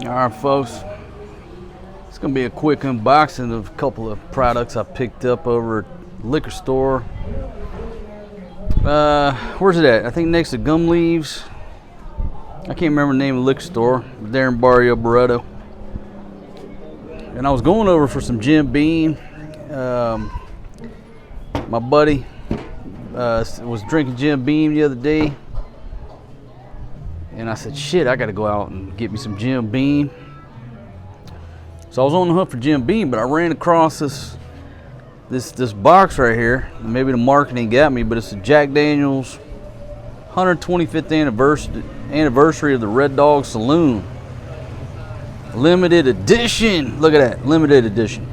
Alright folks, it's going to be a quick unboxing of a couple of products I picked up over at the liquor store. Where's it at? I think next to Gum Leaves. I can't remember the name of the liquor store, there in Barrio Barreto. And I was going over for some Jim Beam. My buddy was drinking Jim Beam the other day. And I said, shit, I got to go out and get me some Jim Beam. So I was on the hunt for Jim Beam, but I ran across this box right here. Maybe the marketing got me, but it's a Jack Daniel's 125th anniversary of the Red Dog Saloon. Limited edition. Look at that, limited edition.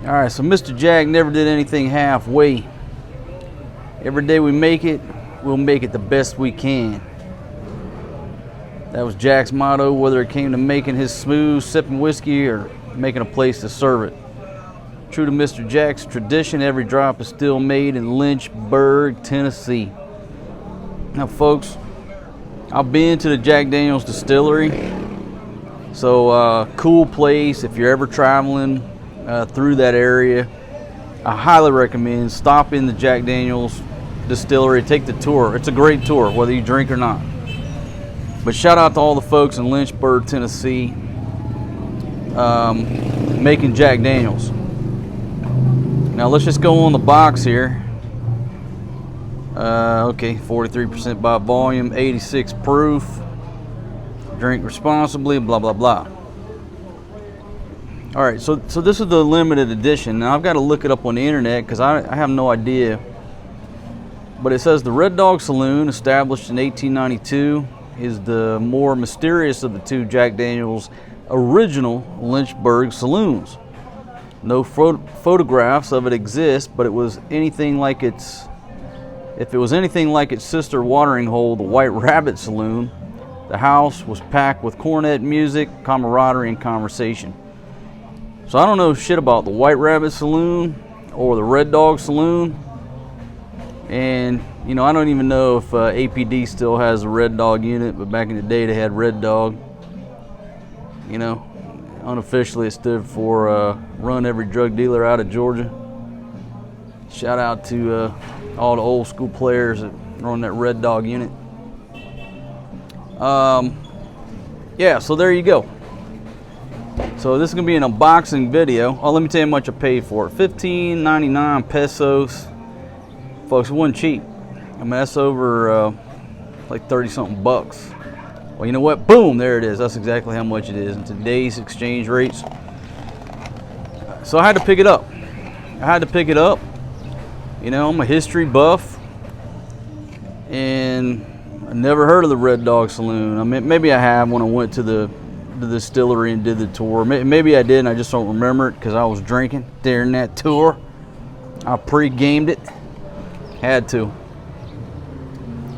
All right, so Mr. Jack never did anything halfway. Every day we make it, we'll make it the best we can. That was Jack's motto, whether it came to making his smooth sipping whiskey or making a place to serve it. True to Mr. Jack's tradition, every drop is still made in Lynchburg, Tennessee. Now folks, I've been to the Jack Daniel's distillery. So cool place. If you're ever traveling through that area, I highly recommend stop in the Jack Daniel's distillery, take the tour. It's a great tour, whether you drink or not. But shout out to all the folks in Lynchburg, Tennessee, making Jack Daniel's. Now let's just go on the box here. Okay, 43% by volume, 86 proof. Drink responsibly, blah blah blah. All right, so this is the limited edition. Now I've got to look it up on the internet because I have no idea. But it says the Red Dog Saloon, established in 1892, is the more mysterious of the two Jack Daniel's original Lynchburg saloons. No photographs of it exist, but if it was anything like its sister watering hole, the White Rabbit Saloon, the house was packed with cornet music, camaraderie, and conversation. So I don't know shit about the White Rabbit Saloon or the Red Dog Saloon. And, you know, I don't even know if APD still has a Red Dog unit, but back in the day they had Red Dog. You know, unofficially it stood for run every drug dealer out of Georgia. Shout out to all the old school players that run that Red Dog unit. Yeah, so there you go. So this is going to be an unboxing video. Oh, let me tell you how much I paid for it. 15.99 pesos. Folks, it wasn't cheap. I mean, that's over like 30 something bucks. Well, you know what? Boom, there it is. That's exactly how much it is in today's exchange rates. So I had to pick it up. You know, I'm a history buff, and I never heard of the Red Dog Saloon. I mean, maybe I have when I went to the distillery and did the tour. Maybe I did, and I just don't remember it because I was drinking during that tour. I pre-gamed it. Had to.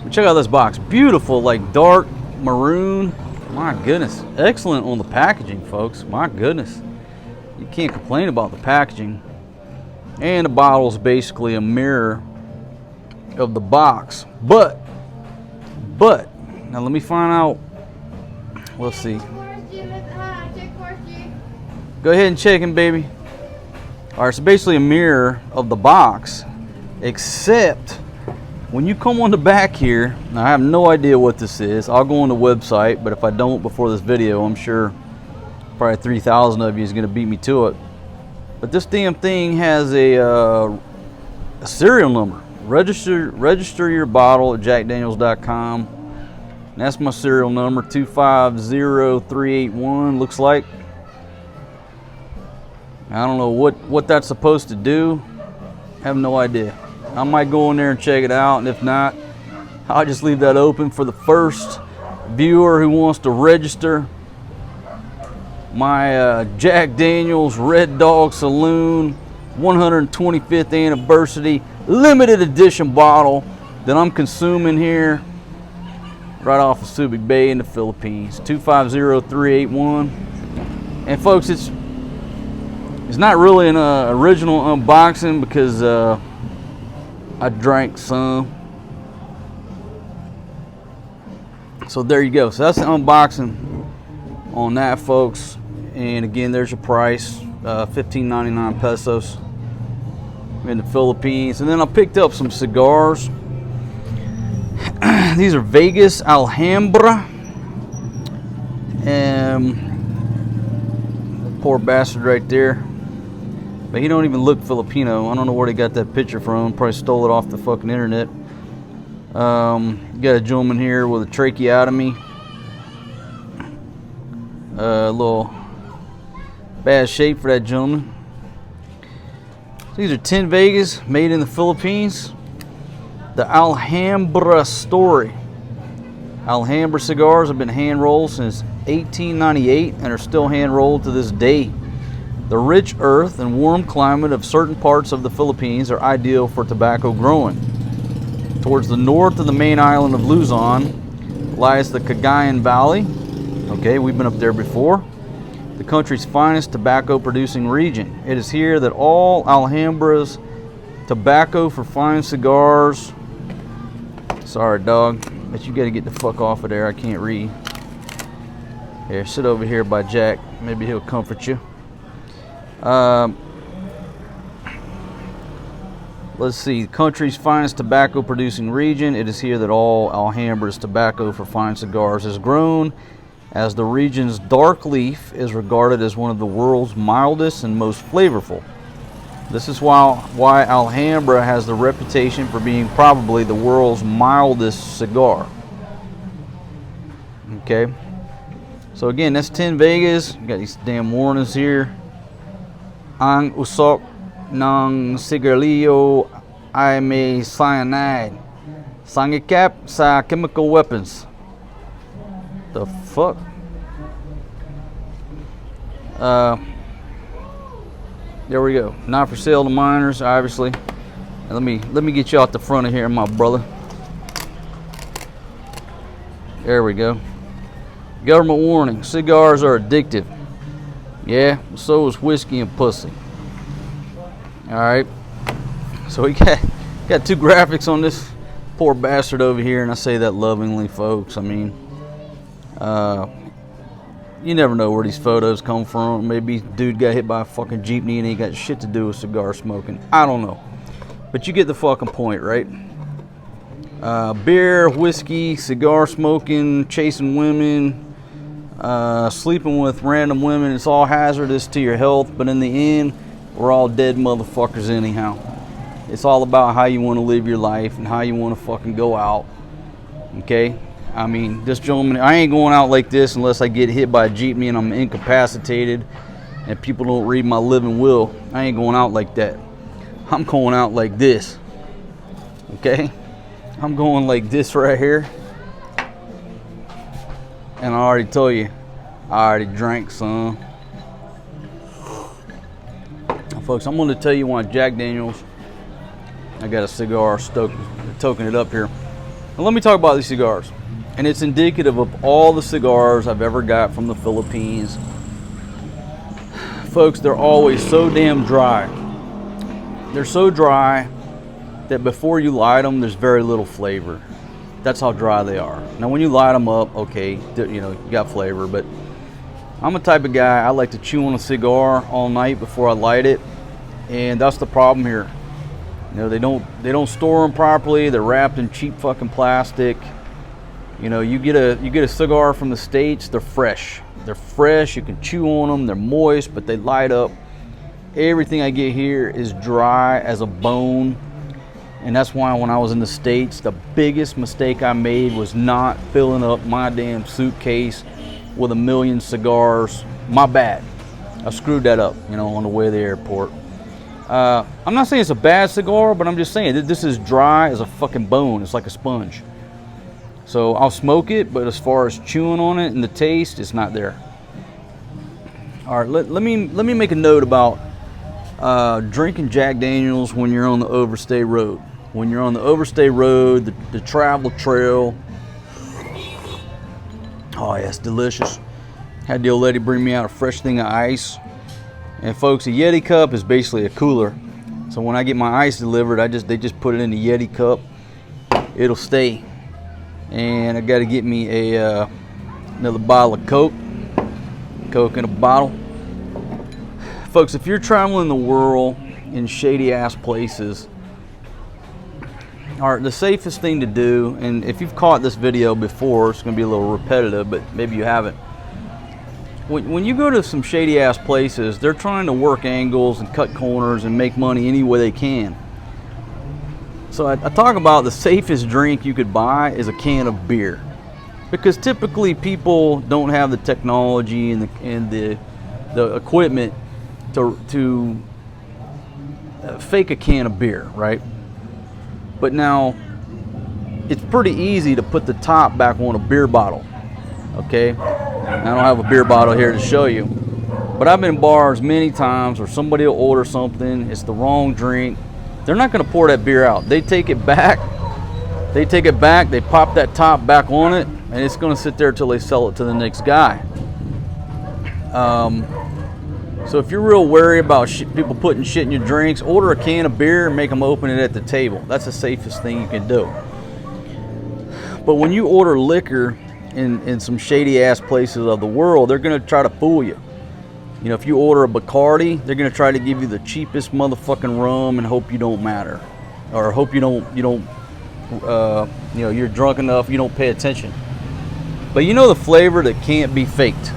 But check out this box. Beautiful, like dark maroon. My goodness. Excellent on the packaging, folks. My goodness. You can't complain about the packaging. And the bottle is basically a mirror of the box. But, now let me find out. Let's see. Go ahead and check him, baby. All right, so basically a mirror of the box. Except when you come on the back here, now I have no idea what this is. I'll go on the website, but if I don't before this video, I'm sure probably 3,000 of you is going to beat me to it. But this damn thing has a serial number. Register your bottle at jackdaniels.com. And that's my serial number, 250381. Looks like. I don't know what that's supposed to do. I have no idea. I might go in there and check it out, and if not, I'll just leave that open for the first viewer who wants to register my Jack Daniel's Red Dog Saloon 125th anniversary limited edition bottle that I'm consuming here right off of Subic Bay in the Philippines. 250381. And folks, it's not really an original unboxing because I drank some. So there you go. So that's the unboxing on that, folks. And again, there's your price, 15.99 pesos in the Philippines. And then I picked up some cigars. These are Vegas Alhambra. Poor bastard right there. But he don't even look Filipino. I don't know where they got that picture from. Probably stole it off the fucking internet. You got a gentleman here with a tracheotomy. A little bad shape for that gentleman. These are 10 Vegas, made in the Philippines. The Alhambra story. Alhambra cigars have been hand rolled since 1898 and are still hand rolled to this day. The rich earth and warm climate of certain parts of the Philippines are ideal for tobacco growing. Towards the north of the main island of Luzon lies the Cagayan Valley. Okay, we've been up there before. The country's finest tobacco producing region. It is here that all Alhambra's tobacco for fine cigars. Sorry, dog, but you gotta get the fuck off of there. I can't read. Here, sit over here by Jack. Maybe he'll comfort you. Let's see, the country's finest tobacco producing region. It is here that all Alhambra's tobacco for fine cigars is grown, as the region's dark leaf is regarded as one of the world's mildest and most flavorful. This is why Alhambra has the reputation for being probably the world's mildest cigar. Okay, so again, that's 10 Vegas. You got these damn warnings here. Ang usok ng sigarilyo ay may cyanide, sangikap sa chemical weapons. The fuck? There we go. Not for sale to minors, obviously. Let me get you out the front of here, my brother. There we go. Government warning: cigars are addictive. Yeah, so is whiskey and pussy. All right. So we got two graphics on this poor bastard over here, and I say that lovingly, folks. I mean, you never know where these photos come from. Maybe dude got hit by a fucking jeepney and he got shit to do with cigar smoking. I don't know. But you get the fucking point, right? Beer, whiskey, cigar smoking, chasing women, sleeping with random women. It's all hazardous to your health, but in the end, we're all dead motherfuckers anyhow. It's all about how you want to live your life and how you want to fucking go out. Okay? I mean, this gentleman, I ain't going out like this unless I get hit by a jeepney and I'm incapacitated and people don't read my living will. I ain't going out like that. I'm going out like this. Okay? I'm going like this right here. And I already told you, I already drank some. Now, folks, I'm going to tell you why Jack Daniels. I got a cigar toking it up here. Now, let me talk about these cigars. And it's indicative of all the cigars I've ever got from the Philippines. Folks, they're always so damn dry. They're so dry that before you light them, there's very little flavor. That's how dry they are. Now, when you light them up, okay, you know, you got flavor, but I'm a type of guy, I like to chew on a cigar all night before I light it, and that's the problem here. You know, they don't store them properly. They're wrapped in cheap fucking plastic. You know, you get a cigar from the States, they're fresh. They're fresh, you can chew on them, they're moist, but they light up. Everything I get here is dry as a bone. And that's why when I was in the States, the biggest mistake I made was not filling up my damn suitcase with 1 million cigars. My bad. I screwed that up, you know, on the way to the airport. I'm not saying it's a bad cigar, but I'm just saying that this is dry as a fucking bone. It's like a sponge. So I'll smoke it, but as far as chewing on it and the taste, it's not there. All right, let me make a note about drinking Jack Daniels when you're on the overstay road. When you're on the overstay road, the travel trail. Oh yeah, it's delicious. Had the old lady bring me out a fresh thing of ice. And folks, a Yeti cup is basically a cooler. So when I get my ice delivered, they just put it in the Yeti cup. It'll stay. and I got to get me a another bottle of Coke in a bottle. Folks, if you're traveling the world in shady ass places, the safest thing to do, and if you've caught this video before, it's going to be a little repetitive, but maybe you haven't. When you go to some shady ass places, they're trying to work angles and cut corners and make money any way they can. So I talk about the safest drink you could buy is a can of beer, because typically people don't have the technology and the equipment to fake a can of beer, right? But now it's pretty easy to put the top back on a beer bottle. Okay, I don't have a beer bottle here to show you, but I've been in bars many times where somebody will order something, it's the wrong drink. They're not going to pour that beer out. They take it back, they pop that top back on it, and it's going to sit there until they sell it to the next guy. So if you're real wary about people putting shit in your drinks, order a can of beer and make them open it at the table. That's the safest thing you can do. But when you order liquor in some shady ass places of the world, they're going to try to fool you. You know, if you order a Bacardi, they're going to try to give you the cheapest motherfucking rum and hope you don't matter, or hope you don't you know, you're drunk enough you don't pay attention. But you know the flavor that can't be faked,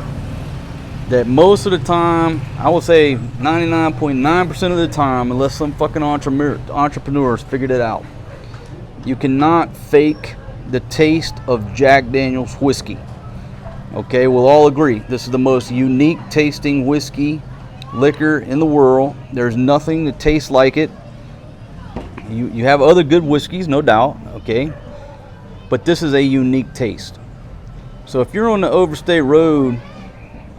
that most of the time, I will say 99.9% of the time, unless some fucking entrepreneurs figured it out, you cannot fake the taste of Jack Daniel's whiskey. Okay, we'll all agree this is the most unique tasting whiskey liquor in the world. There's nothing that tastes like it. You have other good whiskeys, no doubt, okay, but this is a unique taste. So if you're on the overstate road,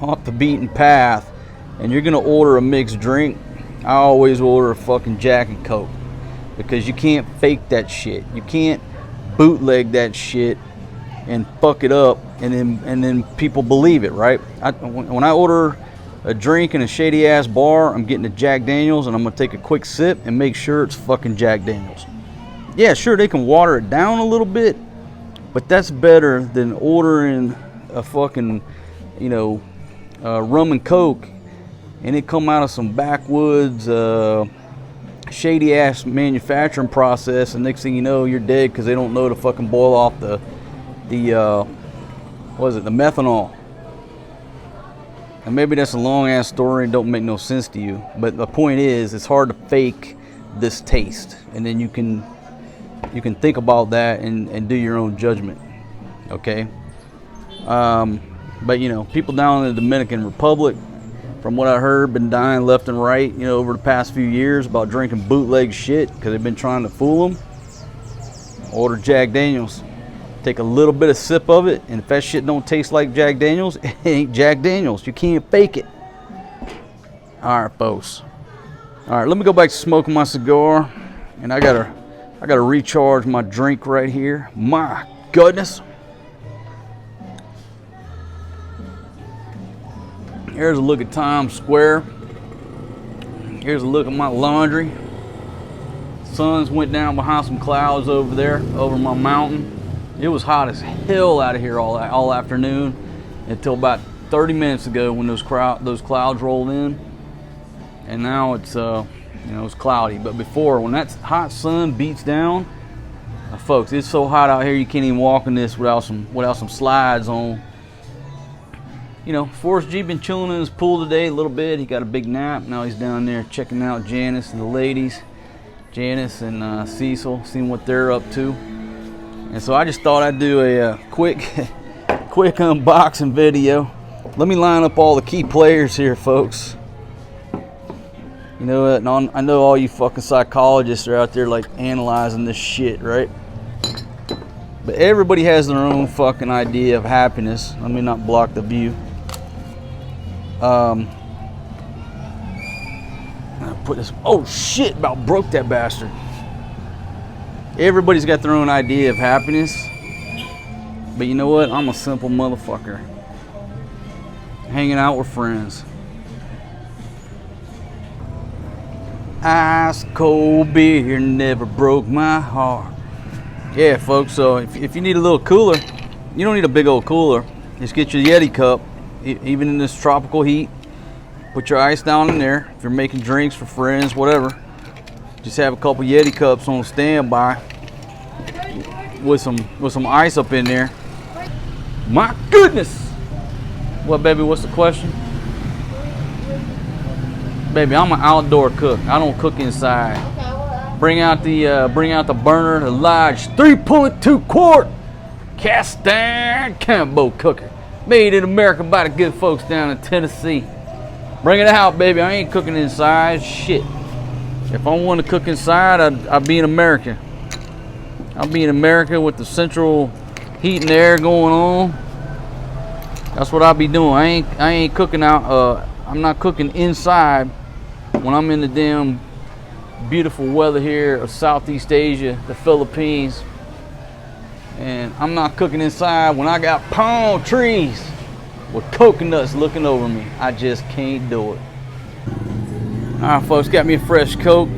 off the beaten path, and you're gonna order a mixed drink, I always order a fucking Jack and Coke, because you can't fake that shit. You can't bootleg that shit and fuck it up and then people believe it, right? When I order a drink in a shady ass bar, I'm getting a Jack Daniels and I'm gonna take a quick sip and make sure it's fucking Jack Daniels. Yeah, sure, they can water it down a little bit, but that's better than ordering a fucking, you know, rum and Coke and it come out of some backwoods shady ass manufacturing process, and next thing you know you're dead because they don't know to fucking boil off the methanol. And maybe that's a long ass story and don't make no sense to you, but the point is it's hard to fake this taste, and then you can think about that and do your own judgment. Okay, but you know, people down in the Dominican Republic, from what I heard, been dying left and right, you know, over the past few years about drinking bootleg shit because they've been trying to fool them. Order Jack Daniels, take a little bit of sip of it, and if that shit don't taste like Jack Daniels, it ain't Jack Daniels. You can't fake it. All right, folks. All right, let me go back to smoking my cigar, and I gotta recharge my drink right here. My goodness. Here's a look at Times Square. Here's a look at my laundry. Sun's went down behind some clouds over there, over my mountain. It was hot as hell out of here all afternoon until about 30 minutes ago when those clouds rolled in. And now it's it's cloudy. But before, when that hot sun beats down, folks, it's so hot out here you can't even walk in this without some slides on. You know, Forrest G been chilling in his pool today a little bit. He got a big nap. Now he's down there checking out Janice and the ladies, Janice and Cecil, seeing what they're up to. And so I just thought I'd do a quick unboxing video. Let me line up all the key players here, folks. You know what? I know all you fucking psychologists are out there like analyzing this shit, right? But everybody has their own fucking idea of happiness. Let me not block the view. I put this. Oh shit! About broke that bastard. Everybody's got their own idea of happiness. But you know what? I'm a simple motherfucker. Hanging out with friends. Ice cold beer never broke my heart. Yeah, folks, so if you need a little cooler, you don't need a big old cooler. Just get your Yeti cup, even in this tropical heat. Put your ice down in there. If you're making drinks for friends, whatever, just have a couple Yeti cups on standby with some ice up in there. My goodness! What, baby, what's the question? Baby, I'm an outdoor cook. I don't cook inside. Bring out the burner, the large 3.2 quart cast iron combo cooker, made in America by the good folks down in Tennessee. Bring it out, baby. I ain't cooking inside. Shit. If I want to cook inside, I'd be in America. I'll be in America with the central heat and air going on. That's what I'll be doing. I ain't cooking out. I'm not cooking inside when I'm in the damn beautiful weather here of Southeast Asia, the Philippines. And I'm not cooking inside when I got palm trees with coconuts looking over me. I just can't do it. Alright, folks, got me a fresh Coke,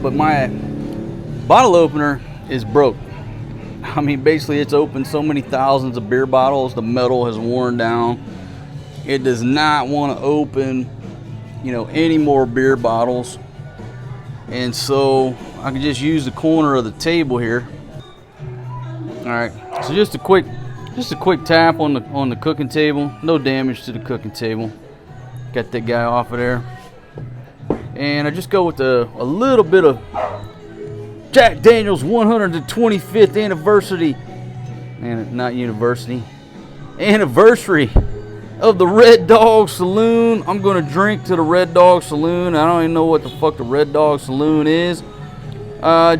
but my bottle opener is broke. I mean, basically it's opened so many thousands of beer bottles, the metal has worn down. It does not want to open, any more beer bottles. And so I can just use the corner of the table here. Alright, so just a quick tap on the cooking table. No damage to the cooking table. Got that guy off of there. And I just go with a little bit of Jack Daniel's 125th anniversary, and not university, anniversary of the Red Dog Saloon. I'm gonna drink to the Red Dog Saloon. I don't even know what the fuck the Red Dog Saloon is.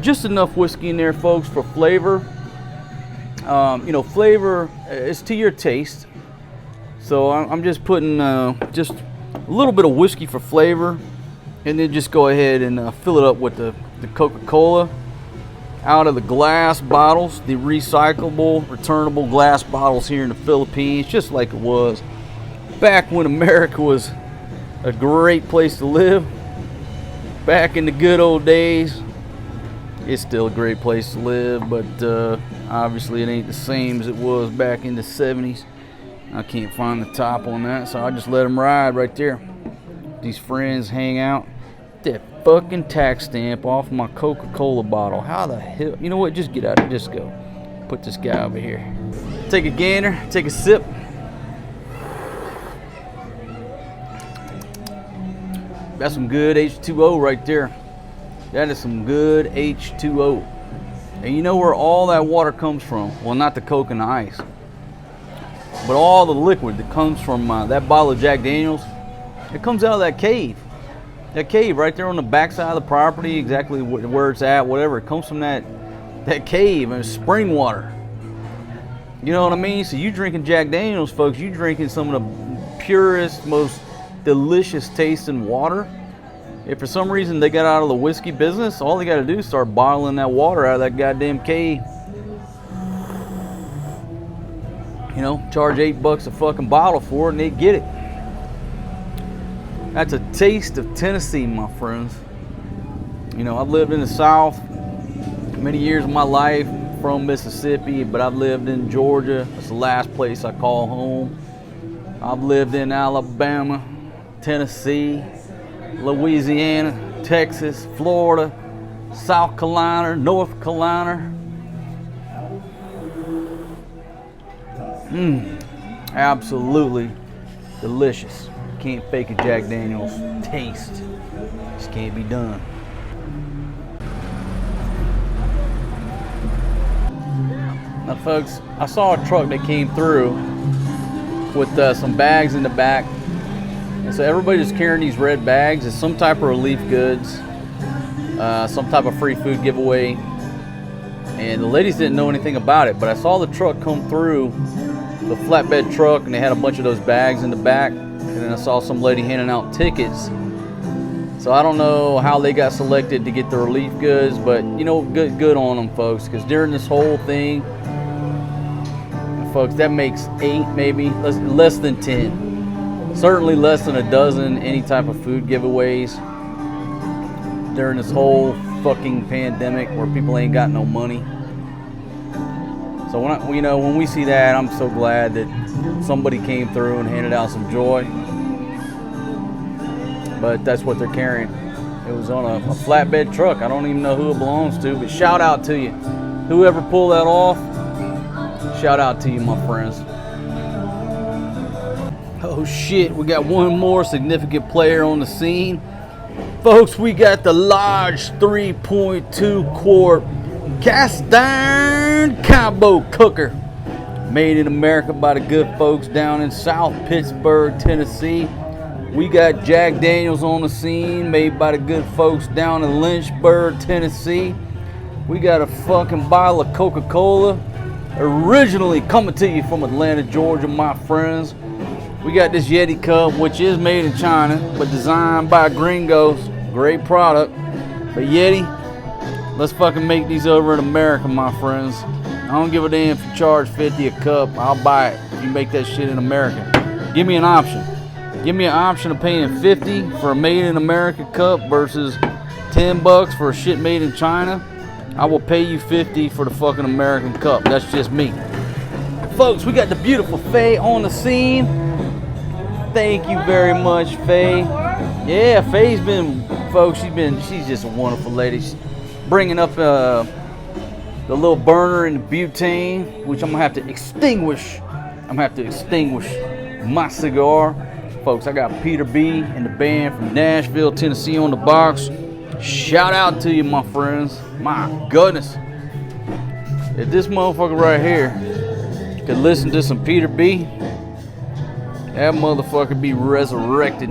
Just enough whiskey in there, folks, for flavor. Flavor is to your taste. So I'm just putting just a little bit of whiskey for flavor, and then just go ahead and fill it up with the Coca-Cola out of the glass bottles, the recyclable, returnable glass bottles here in the Philippines, just like it was back when America was a great place to live. Back in the good old days. It's still a great place to live, but obviously it ain't the same as it was back in the 70s. I can't find the top on that, so I just let them ride right there. These friends hang out. That fucking tax stamp off my Coca-Cola bottle. How the hell? You know what? Just get out of it. Just go. Put this guy over here. Take a gander. Take a sip. That's some good H2O right there. That is some good H2O. And you know where all that water comes from? Well, not the Coke and the ice, but all the liquid that comes from that bottle of Jack Daniels. It comes out of that cave. That cave right there on the backside of the property, exactly where it's at, whatever. It comes from that cave, and it's spring water. You know what I mean? So you drinking Jack Daniels, folks, you drinking some of the purest, most delicious tasting water. If for some reason they got out of the whiskey business, all they got to do is start bottling that water out of that goddamn cave. Charge $8 a fucking bottle for it, and they get it. That's a taste of Tennessee, my friends. I've lived in the South many years of my life, from Mississippi, but I've lived in Georgia. That's the last place I call home. I've lived in Alabama, Tennessee, Louisiana, Texas, Florida, South Carolina, North Carolina. Absolutely delicious. Can't fake a Jack Daniel's taste. Just can't be done. Now, folks, I saw a truck that came through with some bags in the back. And so everybody's carrying these red bags. It's some type of relief goods, some type of free food giveaway. And the ladies didn't know anything about it, but I saw the truck come through, the flatbed truck, and they had a bunch of those bags in the back. And then I saw some lady handing out tickets. So I don't know how they got selected to get the relief goods, but good on them, folks, because during this whole thing, folks, that makes 8, maybe less than 10, certainly less than a dozen any type of food giveaways during this whole fucking pandemic where people ain't got no money. So when we see that, I'm so glad that somebody came through and handed out some joy. But that's what they're carrying. It was on a flatbed truck. I don't even know who it belongs to, but shout out to you. Whoever pulled that off, shout out to you, my friends. Oh shit, we got one more significant player on the scene. Folks, we got the large 3.2 quart cast iron combo cooker, made in America by the good folks down in South Pittsburgh, Tennessee. We got Jack Daniels on the scene, made by the good folks down in Lynchburg, Tennessee. We got a fucking bottle of Coca-Cola, originally coming to you from Atlanta, Georgia, my friends. We got this Yeti cup, which is made in China, but designed by gringos. Great product. But Yeti, let's fucking make these over in America, my friends. I don't give a damn if you charge 50 a cup. I'll buy it if you make that shit in America. Give me an option. Give me an option of paying 50 for a made in America cup versus 10 bucks for a shit made in China. I will pay you 50 for the fucking American cup. That's just me. Folks, we got the beautiful Faye on the scene. Thank you very much, Faye. Yeah, Faye's been, folks, she's just a wonderful lady. She's bringing up the little burner in the butane, which I'm gonna have to extinguish. I'm gonna have to extinguish my cigar. Folks, I got Peter B and the band from Nashville, Tennessee on the box. Shout out to you, my friends. My goodness. If this motherfucker right here could listen to some Peter B, that motherfucker be resurrected.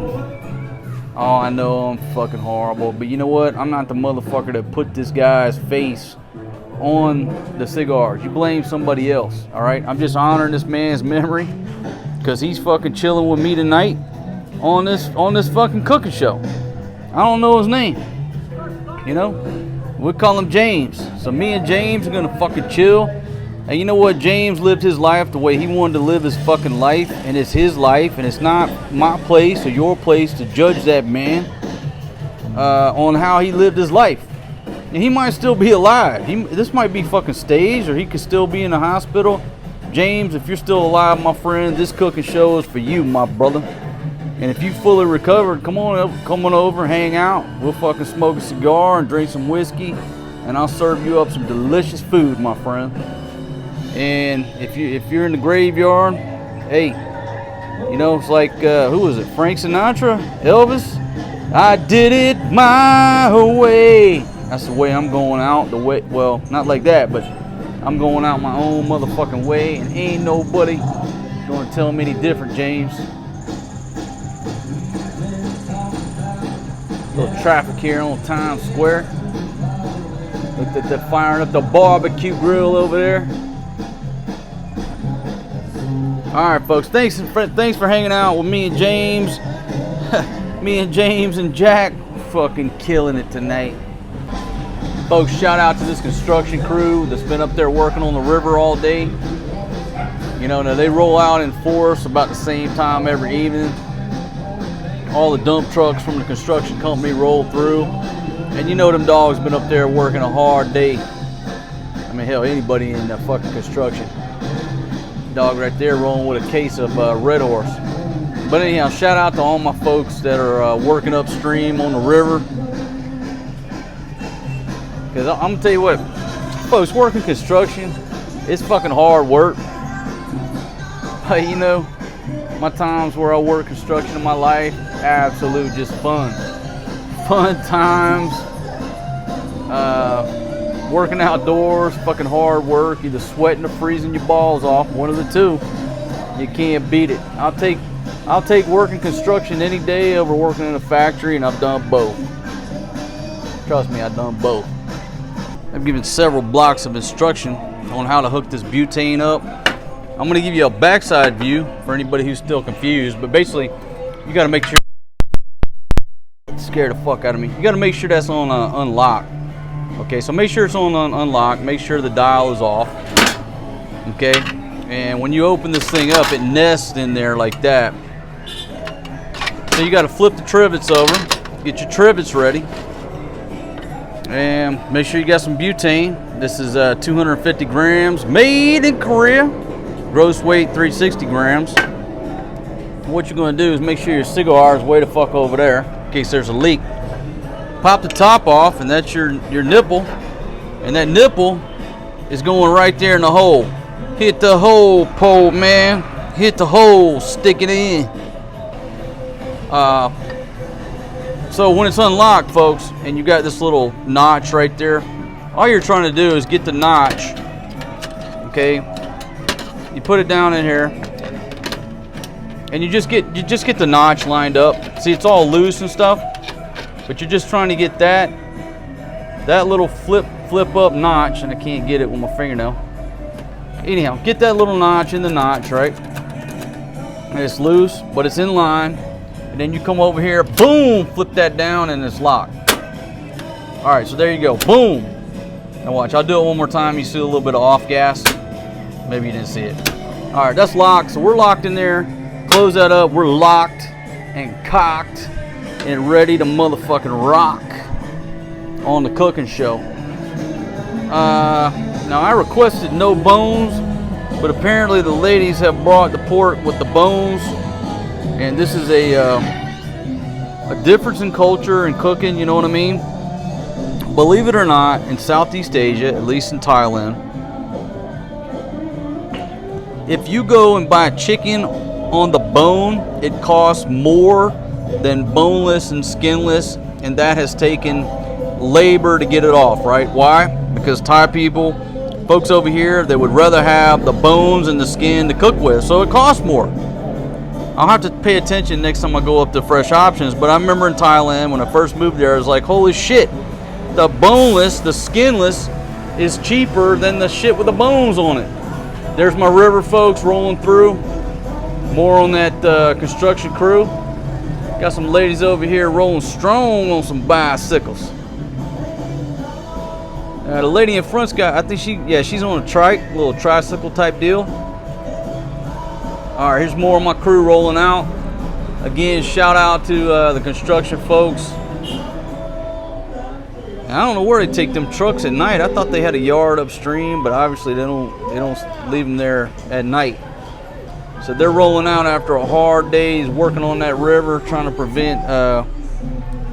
Oh, I know I'm fucking horrible, but you know what? I'm not the motherfucker that put this guy's face on the cigars. You blame somebody else, all right? I'm just honoring this man's memory because he's fucking chilling with me tonight on this fucking cooking show. I don't know his name, you know? We call him James. So me and James are gonna fucking chill. And you know what? James lived his life the way he wanted to live his fucking life, and it's his life, and it's not my place or your place to judge that man on how he lived his life. And he might still be alive. This might be fucking staged, or he could still be in the hospital. James, if you're still alive, my friend, this cooking show is for you, my brother. And if you fully recovered, come on over, hang out. We'll fucking smoke a cigar and drink some whiskey, and I'll serve you up some delicious food, my friend. And if you're in the graveyard, hey, you know, it's like who was it? Frank Sinatra, Elvis. I did it my way. That's the way I'm going out. The way, well, not like that, but I'm going out my own motherfucking way, and ain't nobody gonna tell me any different, James. Little traffic here on Times Square. Look at that, firing up the barbecue grill over there. All right, folks. Thanks for hanging out with me and James. Me and James and Jack, fucking killing it tonight. Folks, shout out to this construction crew that's been up there working on the river all day. You know, now they roll out in force about the same time every evening. All the dump trucks from the construction company roll through, and you know them dogs been up there working a hard day. I mean, hell, anybody in the fucking construction. Dog right there rolling with a case of Red Horse. But anyhow, shout out to all my folks that are working upstream on the river. Because I'm gonna tell you what, folks, working construction, it's fucking hard work. But you know, my times where I work construction in my life, absolute just fun. Fun times. Working outdoors, fucking hard work, either sweating or freezing your balls off, one of the two. You can't beat it. I'll take working construction any day over working in a factory, and I've done both. Trust me, I've done both. I've given several blocks of instruction on how to hook this butane up. I'm gonna give you a backside view for anybody who's still confused, but basically, you gotta make sure, scare the fuck out of me. You gotta make sure that's on unlock. Okay, so make sure it's on unlock, make sure the dial is off, okay? And when you open this thing up, it nests in there like that. So you gotta flip the trivets over, get your trivets ready, and make sure you got some butane. This is 250 grams, made in Korea. Gross weight 360 grams. What you're gonna do is make sure your cigar is way the fuck over there in case there's a leak. Pop the top off, and that's your nipple. And that nipple is going right there in the hole. Hit the hole, pole man. Hit the hole, stick it in. So when it's unlocked, folks, and you got this little notch right there, all you're trying to do is get the notch. Okay, you put it down in here, and you just get the notch lined up. See, it's all loose and stuff, but you're just trying to get that little flip up notch, and I can't get it with my fingernail. Anyhow, get that little notch in the notch, right? And it's loose, but it's in line. And then you come over here, boom, flip that down, and it's locked. All right, so there you go, boom. Now watch, I'll do it one more time. You see a little bit of off gas. Maybe you didn't see it. All right, that's locked. So we're locked in there. Close that up. We're locked and cocked and ready to motherfucking rock on the cooking show. Now I requested no bones, but apparently the ladies have brought the pork with the bones, and this is a difference in culture and cooking. You know what I mean? Believe it or not, in Southeast Asia, at least in Thailand, if you go and buy chicken on the bone, it costs more than boneless and skinless, and that has taken labor to get it off, right? Why? Because Thai people, folks over here, they would rather have the bones and the skin to cook with, so it costs more. I'll have to pay attention next time I go up to Fresh Options, but I remember in Thailand when I first moved there, I was like, holy shit, the boneless, the skinless is cheaper than the shit with the bones on it. There's my river folks rolling through. More on that construction crew. Got some ladies over here rolling strong on some bicycles. The lady in front's got, I think she's on a trike, a little tricycle type deal. All right, here's more of my crew rolling out. Again, shout out to the construction folks. I don't know where they take them trucks at night. I thought they had a yard upstream, but obviously they don't leave them there at night. So they're rolling out after a hard day's working on that river, trying to prevent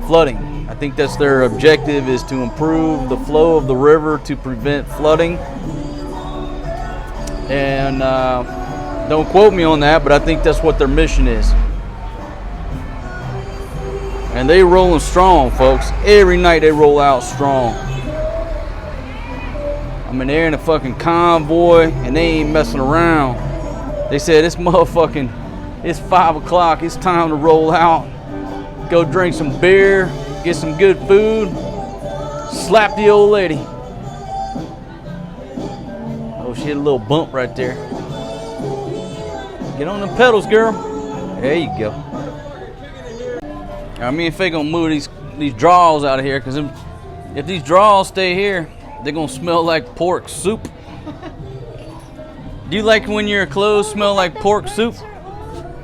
flooding. I think that's their objective, is to improve the flow of the river to prevent flooding. And don't quote me on that, but I think that's what their mission is. And they rolling strong, folks. Every night they roll out strong. I mean, they're in a fucking convoy and they ain't messing around. They said, it's 5 o'clock, it's time to roll out. Go drink some beer, get some good food, slap the old lady. Oh, she had a little bump right there. Get on the pedals, girl. There you go. I mean, if they gonna move these draws out of here, because if these draws stay here, they're gonna smell like pork soup. Do you like when your clothes smell like pork soup?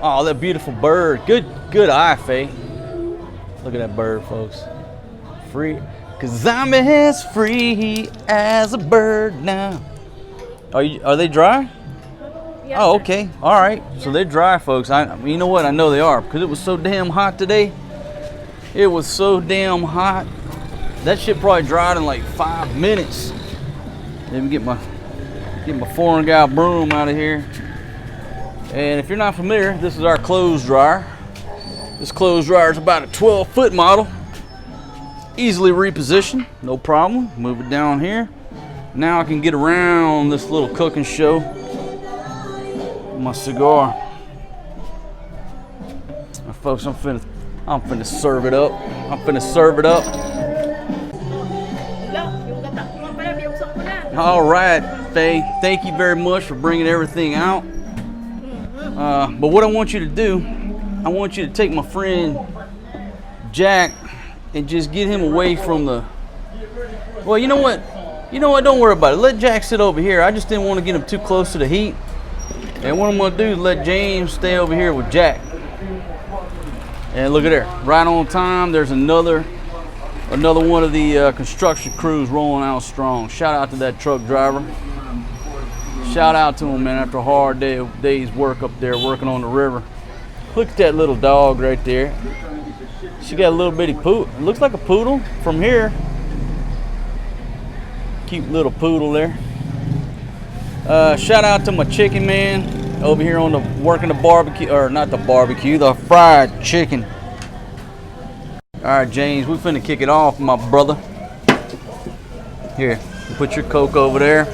Oh, that beautiful bird. Good eye, Faye. Look at that bird, folks. Free, cause I'm as free as a bird now. Are they dry? Yes, oh, okay. All right. So they're dry, folks. You know what? I know they are, because it was so damn hot today. It was so damn hot. That shit probably dried in like 5 minutes. Let me get my foreign guy broom out of here. And if you're not familiar, this is our clothes dryer. This clothes dryer is about a 12-foot model. Easily repositioned, no problem. Move it down here. Now I can get around this little cooking show with my cigar. Now, folks, I'm finna serve it up. All right, Faye. Thank you very much for bringing everything out. But what I want you to do, I want you to take my friend Jack and just get him away from the. Well, you know what? Don't worry about it. Let Jack sit over here. I just didn't want to get him too close to the heat. And what I'm gonna do is let James stay over here with Jack. And look at there, right on time. There's another Another one of the construction crews rolling out strong. Shout out to that truck driver. Shout out to him, man, after a hard day's work up there working on the river. Look at that little dog right there. She got a little bitty poodle. It looks like a poodle from here. Cute little poodle there. Shout out to my chicken man over here on the working the barbecue, or not the barbecue, the fried chicken. All right, James, we finna kick it off, my brother. Here, put your Coke over there.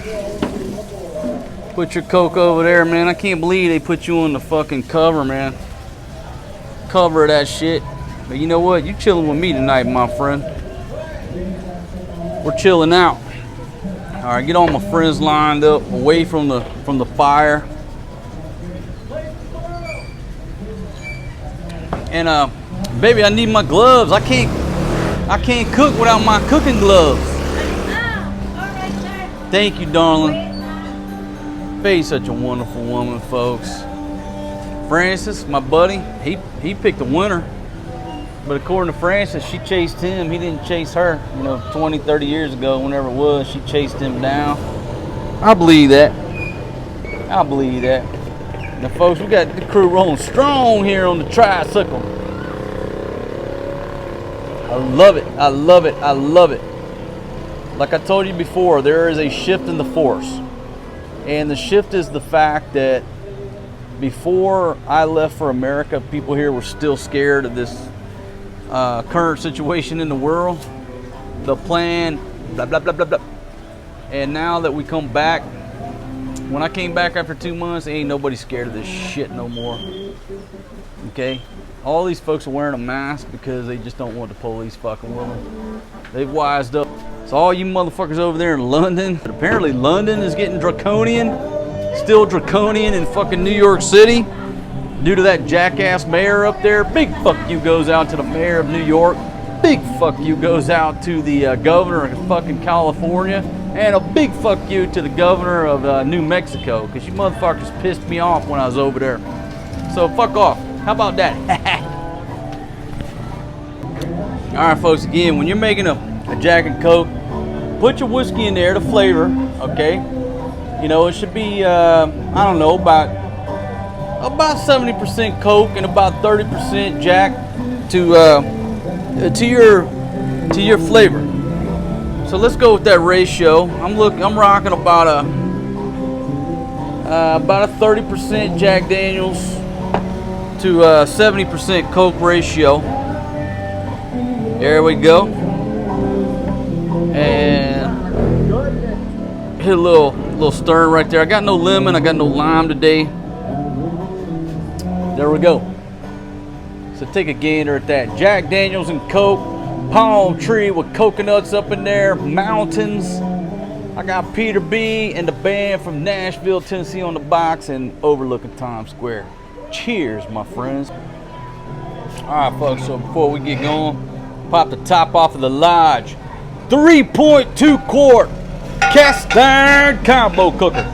Put your Coke over there, man. I can't believe they put you on the fucking cover, man. Cover of that shit. But you know what? You chilling with me tonight, my friend. We're chilling out. All right, get all my friends lined up, away from the fire. And baby, I need my gloves. I can't cook without my cooking gloves. Thank you, darling. Faye's such a wonderful woman, folks. Francis, my buddy, he picked a winner. But according to Francis, she chased him. He didn't chase her. You know, 20, 30 years ago, whenever it was, she chased him down. I believe that. I believe that. Now, folks, we got the crew rolling strong here on the tricycle. I love it. I love it. I love it. Like I told you before, there is a shift in the force. And the shift is the fact that before I left for America, people here were still scared of this current situation in the world. The plan, blah, blah, blah, blah, blah. And now that we come back, when I came back after 2 months, ain't nobody scared of this shit no more. Okay? All these folks are wearing a mask because they just don't want the police fucking with them. They've wised up. So all you motherfuckers over there in London, but apparently London is getting draconian, still draconian in fucking New York City due to that jackass mayor up there. Big fuck you goes out to the mayor of New York. Big fuck you goes out to the governor of fucking California. And a big fuck you to the governor of New Mexico, because you motherfuckers pissed me off when I was over there. So fuck off. How about that? All right, folks, again, when you're making a Jack and Coke, put your whiskey in there to flavor, okay? You know, it should be, I don't know, about 70% Coke and about 30% Jack to your flavor. So let's go with that ratio. I'm rocking about a 30% Jack Daniels to 70% Coke ratio. There we go. And hit a little stir right there. I got no lemon, I got no lime today. There we go. So take a gander at that. Jack Daniels and Coke, palm tree with coconuts up in there, mountains. I got Peter B and the band from Nashville, Tennessee on the box and overlooking Times Square. Cheers, my friends. All right, folks, so before we get going, pop the top off of the Lodge 3.2 quart cast iron combo cooker.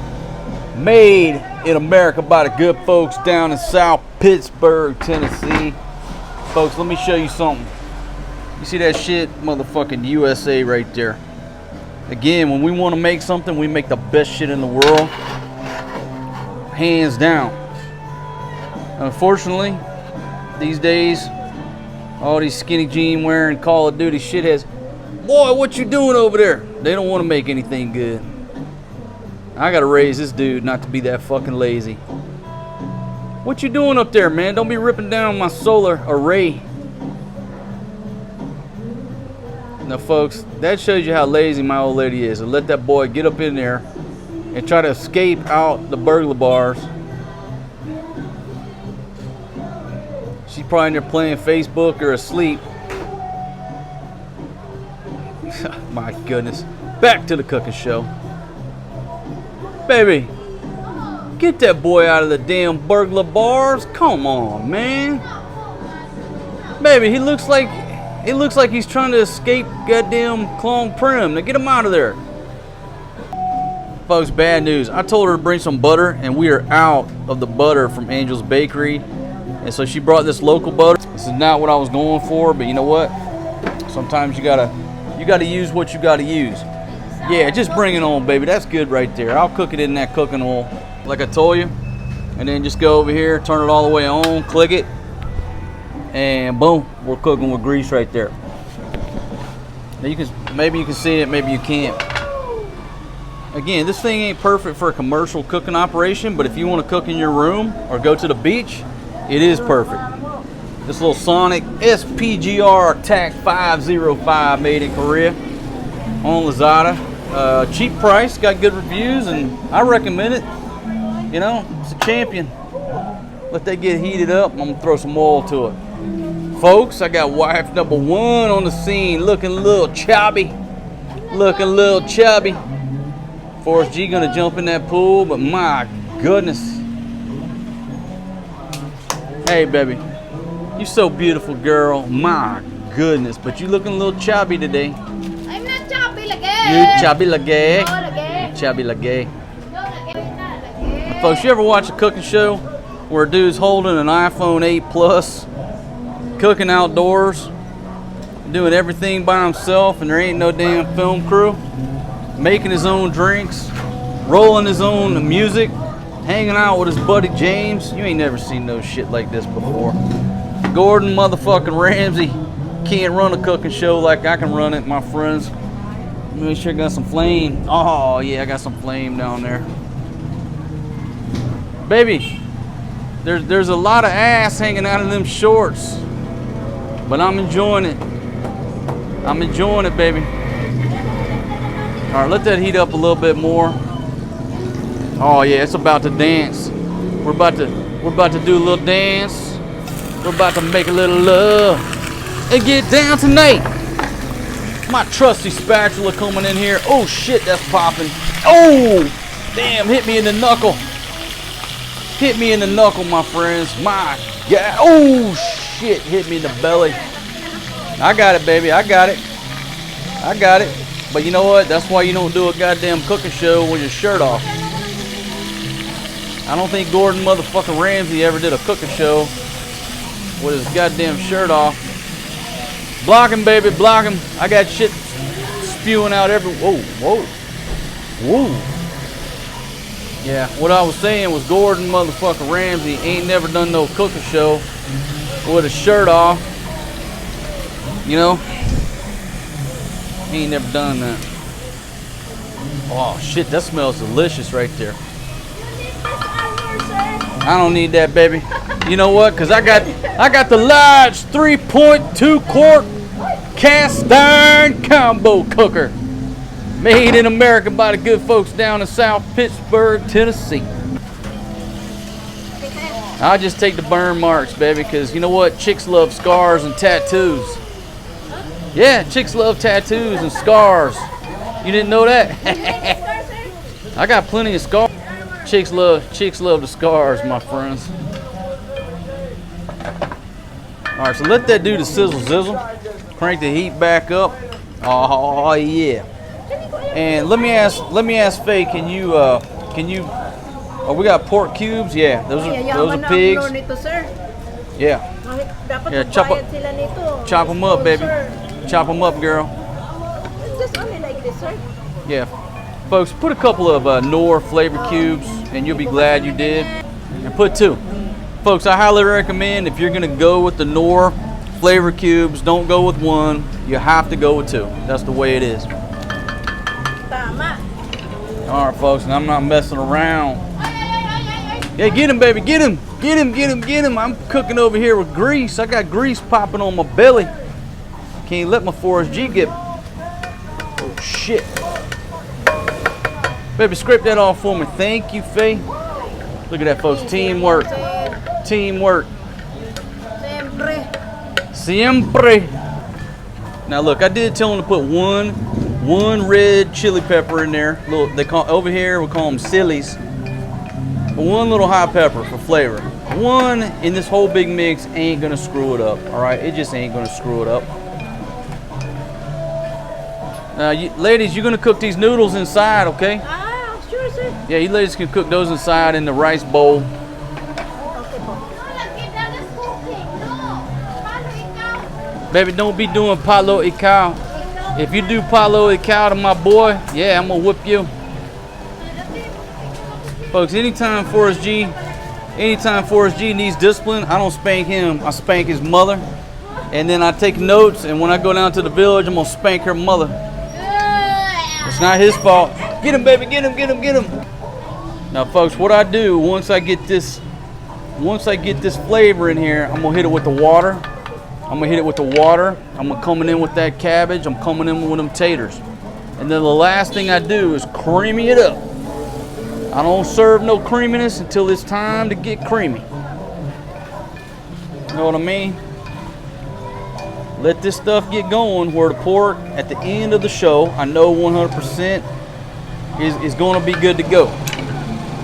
Made in America by the good folks down in South Pittsburgh, Tennessee. Folks, let me show you something. You see that shit? Motherfucking USA right there. Again, when we want to make something, we make the best shit in the world. Hands down. Unfortunately, these days, all these skinny jean wearing Call of Duty shitheads, boy, what you doing over there? They don't want to make anything good. I gotta raise this dude not to be that fucking lazy. What you doing up there, man? Don't be ripping down my solar array. Now, folks, that shows you how lazy my old lady is. To let that boy get up in there and try to escape out the burglar bars. She's probably in there playing Facebook or asleep. My goodness. Back to the cooking show. Baby, get that boy out of the damn burglar bars. Come on, man. Baby, he looks like he's trying to escape goddamn Clone Prim. Now get him out of there. Folks, bad news. I told her to bring some butter, and we are out of the butter from Angel's Bakery. And so she brought this local butter. This is not what I was going for, but you know what? Sometimes you gotta use what you gotta use. Yeah, just bring it on, baby. That's good right there. I'll cook it in that cooking oil, like I told you. And then just go over here, turn it all the way on, click it, and boom, we're cooking with grease right there. Now maybe you can see it, maybe you can't. Again, this thing ain't perfect for a commercial cooking operation, but if you want to cook in your room or go to the beach, it is perfect. This little Sonic SPGR TAC 505 made in Korea on Lazada. Cheap price, got good reviews, and I recommend it. You know, it's a champion. Let that get heated up. I'm gonna throw some oil to it. Folks, I got wife number 1 on the scene, looking a little chubby. Looking a little chubby. Forrest G gonna jump in that pool, but my goodness. Hey, baby. You so beautiful, girl. My goodness, but you looking a little chubby today. I'm not chubby like You chubby like gay. No, like Chubby like gay. No, like Folks, you ever watch a cooking show where a dude's holding an iPhone 8 Plus, cooking outdoors, doing everything by himself, and there ain't no damn film crew, making his own drinks, rolling his own music, hanging out with his buddy James? You ain't never seen no shit like this before. Gordon motherfucking Ramsay can't run a cooking show like I can run it, my friends. Make sure I got some flame. Oh yeah, I got some flame down there. Baby, there's a lot of ass hanging out of them shorts, but I'm enjoying it. I'm enjoying it, baby. All right, let that heat up a little bit more. Oh yeah, it's about to dance. We're about to do a little dance. We're about to make a little love and get down tonight. My trusty spatula coming in here. Oh shit, that's popping. Oh, damn, hit me in the knuckle. Hit me in the knuckle, my friends. My God. Oh shit, hit me in the belly. I got it, baby. I got it. I got it. But you know what? That's why you don't do a goddamn cooking show with your shirt off. I don't think Gordon motherfucking Ramsay ever did a cooking show with his goddamn shirt off. Block him, baby, block him. I got shit spewing out every. Whoa, whoa, whoa. Yeah, what I was saying was Gordon motherfucking Ramsay ain't never done no cooking show with his shirt off. You know, he ain't never done that. Oh shit, that smells delicious right there. I don't need that, baby. You know what? Cause I got the large 3.2 quart cast iron combo cooker, made in America by the good folks down in South Pittsburgh, Tennessee. I'll just take the burn marks, baby, cause you know what? Chicks love scars and tattoos. Yeah, chicks love tattoos and scars. You didn't know that? I got plenty of scars. Chicks love the scars, my friends. All right, so let that do the sizzle zizzle. Crank the heat back up. Oh yeah. And let me ask Faye, can you? Oh, we got pork cubes. Yeah, those are pigs. Yeah. Yeah, chop them up, baby. Chop them up, girl. It's just only like this, sir. Yeah. Folks, put a couple of Knorr flavor cubes, and you'll be glad you did. And put 2. Folks, I highly recommend if you're gonna go with the Knorr flavor cubes, don't go with 1. You have to go with 2. That's the way it is. All right, folks, and I'm not messing around. Yeah, get him, baby, get him, get him, get him, get him. I'm cooking over here with grease. I got grease popping on my belly. Can't let my Forrest G get. Oh shit. Baby, scrape that off for me. Thank you, Faye. Look at that, folks. Teamwork. Teamwork. Siempre. Now look, I did tell them to put one red chili pepper in there. Little, they call over here we call them sillies. But 1 little hot pepper for flavor. 1 in this whole big mix ain't gonna screw it up. All right, it just ain't gonna screw it up. Now, ladies, you're gonna cook these noodles inside, okay? Sure, sir. Yeah, you ladies can cook those inside in the rice bowl. Baby, don't be doing palo y cow. If you do palo y cow to my boy, yeah, I'm gonna whip you. Folks, anytime Forrest G needs discipline, I don't spank him, I spank his mother. And then I take notes, and when I go down to the village, I'm gonna spank her mother. It's not his fault. Get him, baby, get him, get him, get him. Now, folks, what I do once I get this flavor in here, I'm gonna hit it with the water. I'm coming in with that cabbage. I'm coming in with them taters. And then the last thing I do is creamy it up. I don't serve no creaminess until it's time to get creamy. You know what I mean? Let this stuff get going where the pork at the end of the show, I know 100% is going to be good to go.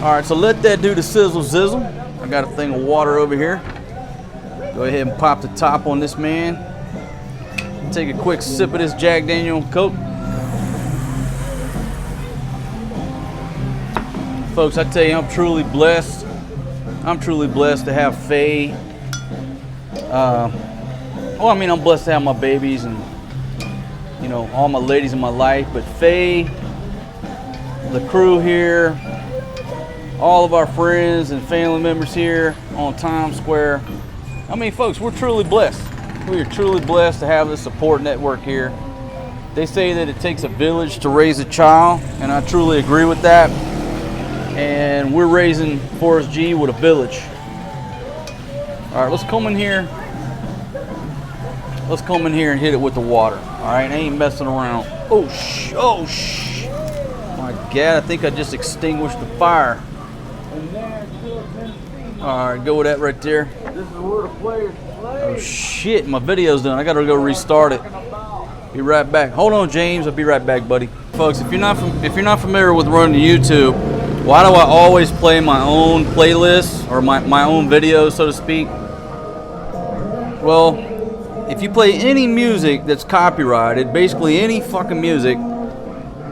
All right, so let that do the sizzle zizzle. I got a thing of water over here. Go ahead and pop the top on this man. Take a quick sip of this Jack Daniel Coke. Folks, I tell you, I'm truly blessed. I'm truly blessed to have Faye. I'm blessed to have my babies and, you know, all my ladies in my life. But Faye, the crew here, all of our friends and family members here on Times Square. I mean, folks, we're truly blessed. We are truly blessed to have this support network here. They say that it takes a village to raise a child, and I truly agree with that. And we're raising Forrest G with a village. All right, let's come in here. Let's come in here and hit it with the water. All right, I ain't messing around. Oh, my God, I think I just extinguished the fire. All right, go with that right there. This is where the players play. Oh shit, my video's done. I gotta go restart it. Be right back. Hold on, James. I'll be right back, buddy. Folks, if you're not familiar with running YouTube, why do I always play my own playlists or my own videos, so to speak? Well, if you play any music that's copyrighted, basically any fucking music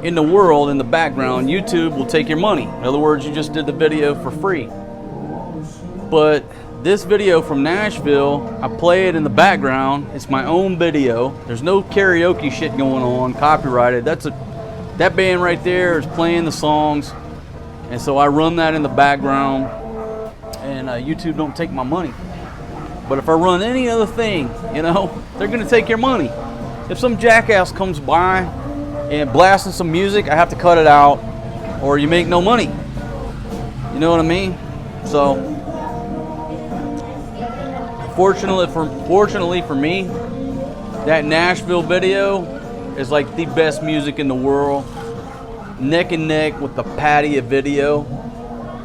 in the world in the background, YouTube will take your money. In other words, you just did the video for free. But this video from Nashville, I play it in the background. It's my own video. There's no karaoke shit going on, copyrighted. That band right there is playing the songs. And so I run that in the background, and YouTube don't take my money. But if I run any other thing, you know, they're gonna take your money. If some jackass comes by and blasting some music, I have to cut it out, or you make no money. You know what I mean? So, fortunately for me, that Nashville video is like the best music in the world, neck and neck with the Patty video.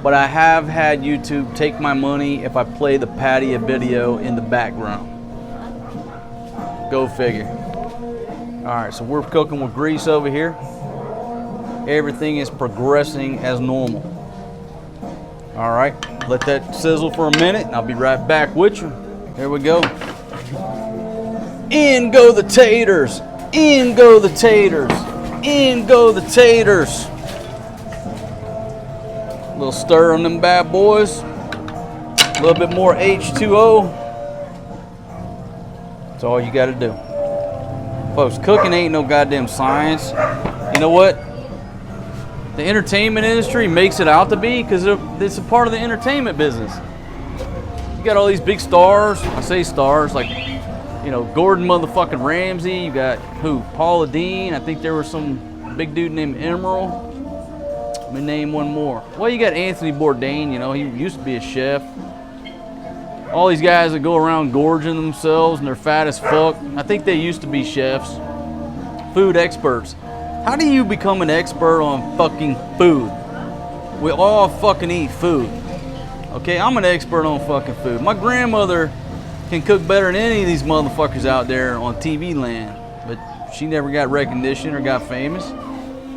But I have had YouTube take my money if I play the Patty video in the background. Go figure. Alright, so we're cooking with grease over here. Everything is progressing as normal. Alright, let that sizzle for a minute and I'll be right back with you. Here we go. In go the taters. In go the taters. In go the taters. A little stir on them bad boys. A little bit more H2O. That's all you gotta do. Folks, cooking ain't no goddamn science. You know what? The entertainment industry makes it out to be because it's a part of the entertainment business. You got all these big stars. I say stars, like, you know, Gordon motherfucking Ramsay. You got who? Paula Deen. I think there was some big dude named Emerald. Let me name one more. Well, you got Anthony Bourdain. You know, he used to be a chef. All these guys that go around gorging themselves and they're fat as fuck. I think they used to be chefs. Food experts. How do you become an expert on fucking food? We all fucking eat food. Okay, I'm an expert on fucking food. My grandmother can cook better than any of these motherfuckers out there on TV land. But she never got recognition or got famous.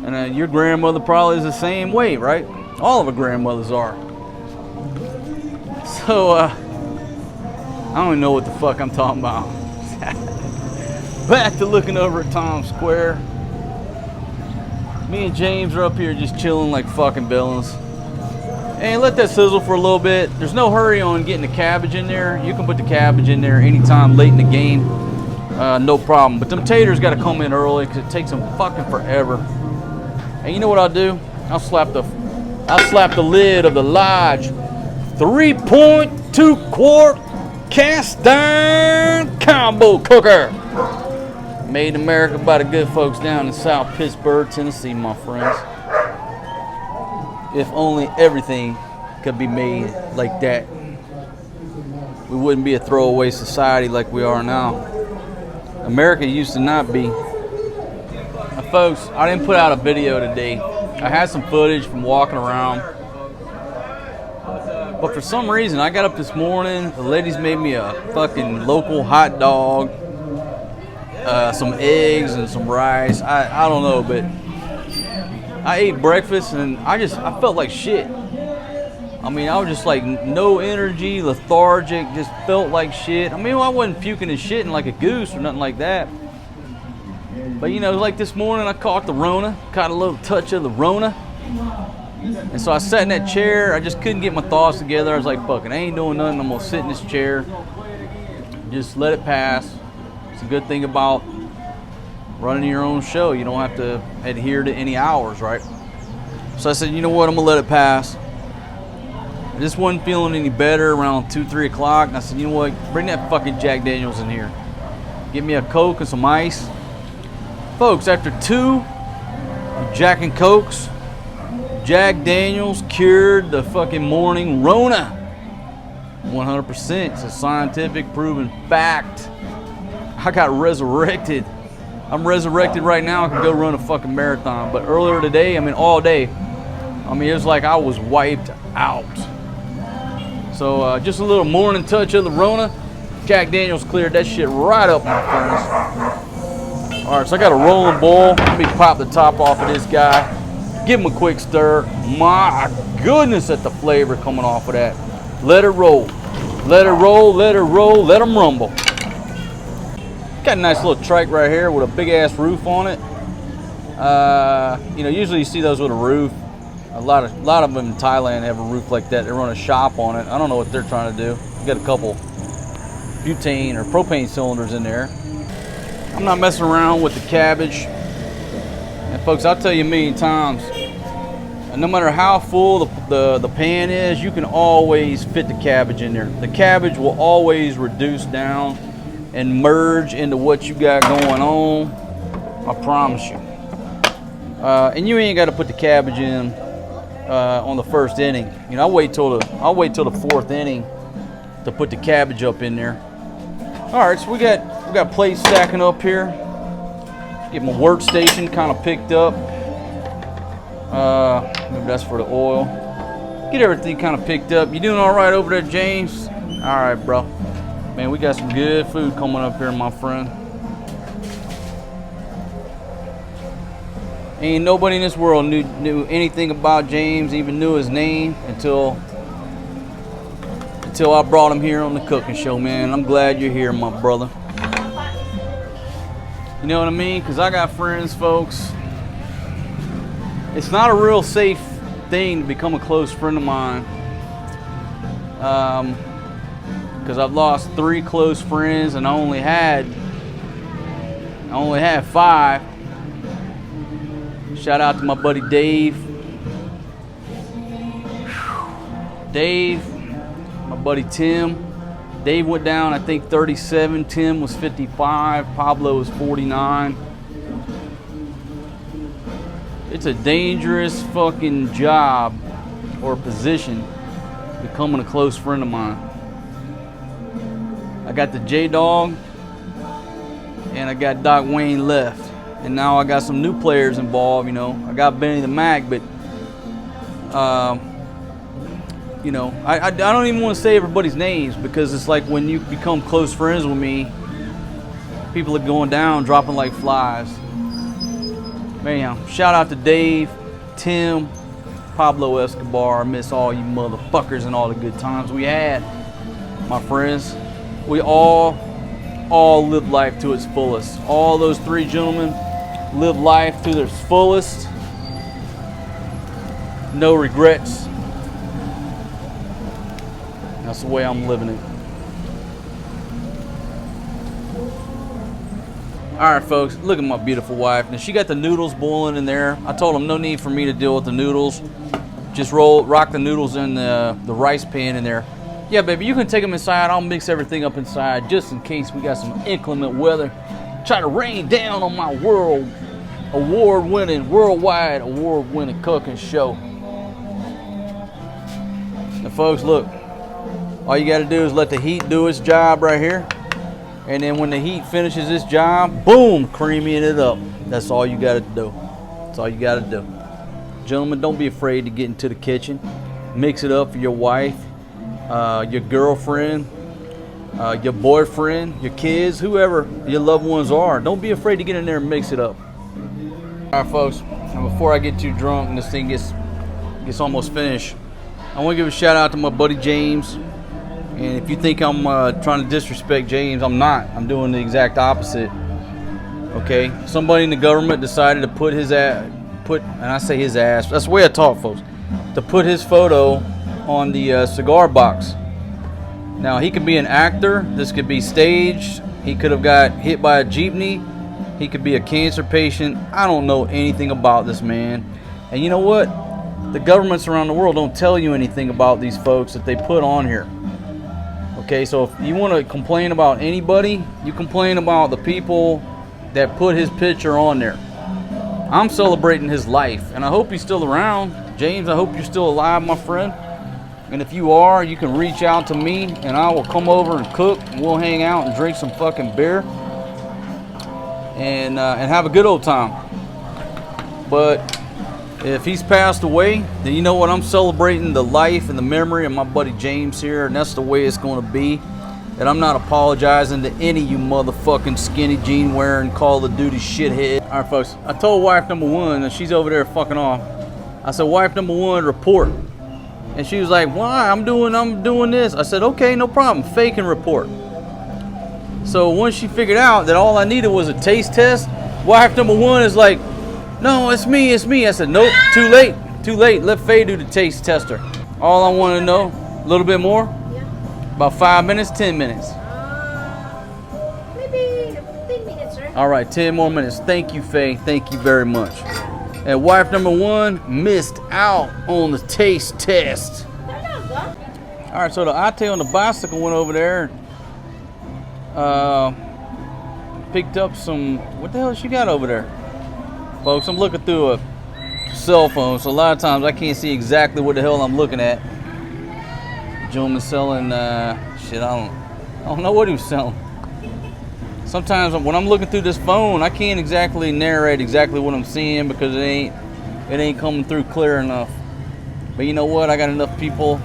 And your grandmother probably is the same way, right? All of our grandmothers are. So, I don't even know what the fuck I'm talking about. Back to looking over at Times Square. Me and James are up here just chilling like fucking villains. And let that sizzle for a little bit. There's no hurry on getting the cabbage in there. You can put the cabbage in there anytime late in the game. no problem. But them taters got to come in early because it takes them fucking forever. And you know what I'll do? I'll slap the lid of the large 3.2 quart cast iron combo cooker. Made in America by the good folks down in South Pittsburgh, Tennessee, my friends. If only everything could be made like that, we wouldn't be a throwaway society like we are now. America used to not be. Now, folks, I didn't put out a video today. I had some footage from walking around. But for some reason, I got up this morning, the ladies made me a fucking local hot dog, some eggs and some rice. I don't know, but I ate breakfast and I felt like shit. I mean, I was just like no energy, lethargic, just felt like shit. I mean, I wasn't puking and shitting like a goose or nothing like that. But you know, like this morning I caught the Rona, caught a little touch of the Rona. And so I sat in that chair, I just couldn't get my thoughts together. I was like, fuck it, I ain't doing nothing, I'm gonna sit in this chair. Just let it pass. It's a good thing about running your own show. You don't have to adhere to any hours, right? So I said, you know what, I'm gonna let it pass. I just wasn't feeling any better around 2, 3 o'clock. And I said, you know what, bring that fucking Jack Daniels in here. Give me a Coke and some ice. Folks, after 2 Jack and Cokes, Jack Daniels cured the fucking morning Rona. 100%. It's a scientific proven fact. I got resurrected. I'm resurrected right now. I can go run a fucking marathon. But earlier today, I mean all day, I mean it was like I was wiped out. So just a little morning touch of the Rona. Jack Daniels cleared that shit right up, my friends. All right, so I got a rolling bowl. Let me pop the top off of this guy. Give him a quick stir. My goodness, at the flavor coming off of that. Let it roll. Let it roll, let it roll, let them rumble. Got a nice little trike right here with a big ass roof on it. You know, usually you see those with a roof. A lot of them in Thailand have a roof like that. They run a shop on it. I don't know what they're trying to do. Got a couple butane or propane cylinders in there. I'm not messing around with the cabbage. And folks, I'll tell you a million times, no matter how full the pan is, you can always fit the cabbage in there. The cabbage will always reduce down and merge into what you got going on. I promise you. And you ain't got to put the cabbage in on the first inning. You know, I'll wait till the 4th inning to put the cabbage up in there. All right, so we got plates stacking up here. Get my workstation kind of picked up. Maybe that's for the oil. Get everything kind of picked up. You doing all right over there, James? All right, bro. Man, we got some good food coming up here, my friend. Ain't nobody in this world knew anything about James, even knew his name until I brought him here on the cooking show, man. I'm glad you're here, my brother. You know what I mean? Because I got friends, folks. It's not a real safe thing to become a close friend of mine. Because I've lost 3 close friends and I only had 5. Shout out to my buddy Dave. Dave, my buddy Tim. Dave went down, I think 37. Tim was 55. Pablo was 49. It's a dangerous fucking job or position becoming a close friend of mine. I got the J-Dog and I got Doc Wayne left. And now I got some new players involved, you know. I got Benny the Mac, but you know, I don't even want to say everybody's names because it's like when you become close friends with me, people are going down, dropping like flies. But anyhow, shout out to Dave, Tim, Pablo Escobar. I miss all you motherfuckers and all the good times we had, my friends. We all lived life to its fullest. All those 3 gentlemen lived life to their fullest. No regrets. That's the way I'm living it. All right, folks, look at my beautiful wife. Now, she got the noodles boiling in there. I told them no need for me to deal with the noodles. Just rock the noodles in the rice pan in there. Yeah, baby, you can take them inside. I'll mix everything up inside just in case we got some inclement weather. Try to rain down on my worldwide award-winning cooking show. Now, folks, look. All you got to do is let the heat do its job right here. And then when the heat finishes its job, boom, creaming it up. That's all you got to do. That's all you got to do. Gentlemen, don't be afraid to get into the kitchen. Mix it up for your wife, your girlfriend, your boyfriend, your kids, whoever your loved ones are. Don't be afraid to get in there and mix it up. All right, folks, and before I get too drunk and this thing gets almost finished, I want to give a shout out to my buddy James. And if you think I'm trying to disrespect James, I'm not. I'm doing the exact opposite. Okay? Somebody in the government decided to put his ass, and I say his ass, that's the way I talk, folks, to put his photo on the cigar box. Now, he could be an actor. This could be staged. He could have got hit by a jeepney. He could be a cancer patient. I don't know anything about this man. And you know what? The governments around the world don't tell you anything about these folks that they put on here. Okay, so if you want to complain about anybody, you complain about the people that put his picture on there. I'm celebrating his life, and I hope he's still around. James, I hope you're still alive, my friend. And if you are, you can reach out to me, and I will come over and cook, and we'll hang out and drink some fucking beer, and have a good old time. But if he's passed away, then you know what? I'm celebrating the life and the memory of my buddy James here, and that's the way it's going to be. And I'm not apologizing to any of you motherfucking skinny jean wearing Call of Duty shithead. All right, folks. I told wife number one, and she's over there fucking off. I said, wife number one, report. And she was like, why? I'm doing this. I said, okay, no problem. Fake and report. So once she figured out that all I needed was a taste test, wife number one is like, no, it's me. I said, nope, too late. Let Faye do the taste tester. All I want to know, a little bit more? Yeah. About 5 minutes, 10 minutes? Maybe 15 minutes, sir. All right, 10 more minutes. Thank you, Faye. Thank you very much. And wife number one missed out on the taste test. All right, so the Ate on the bicycle went over there and picked up some, what the hell she got over there? Folks, I'm looking through a cell phone, so a lot of times I can't see exactly what the hell I'm looking at. Gentleman selling shit, I don't know what he was selling. Sometimes when I'm looking through this phone, I can't exactly narrate exactly what I'm seeing because it ain't coming through clear enough. But you know what? I got enough people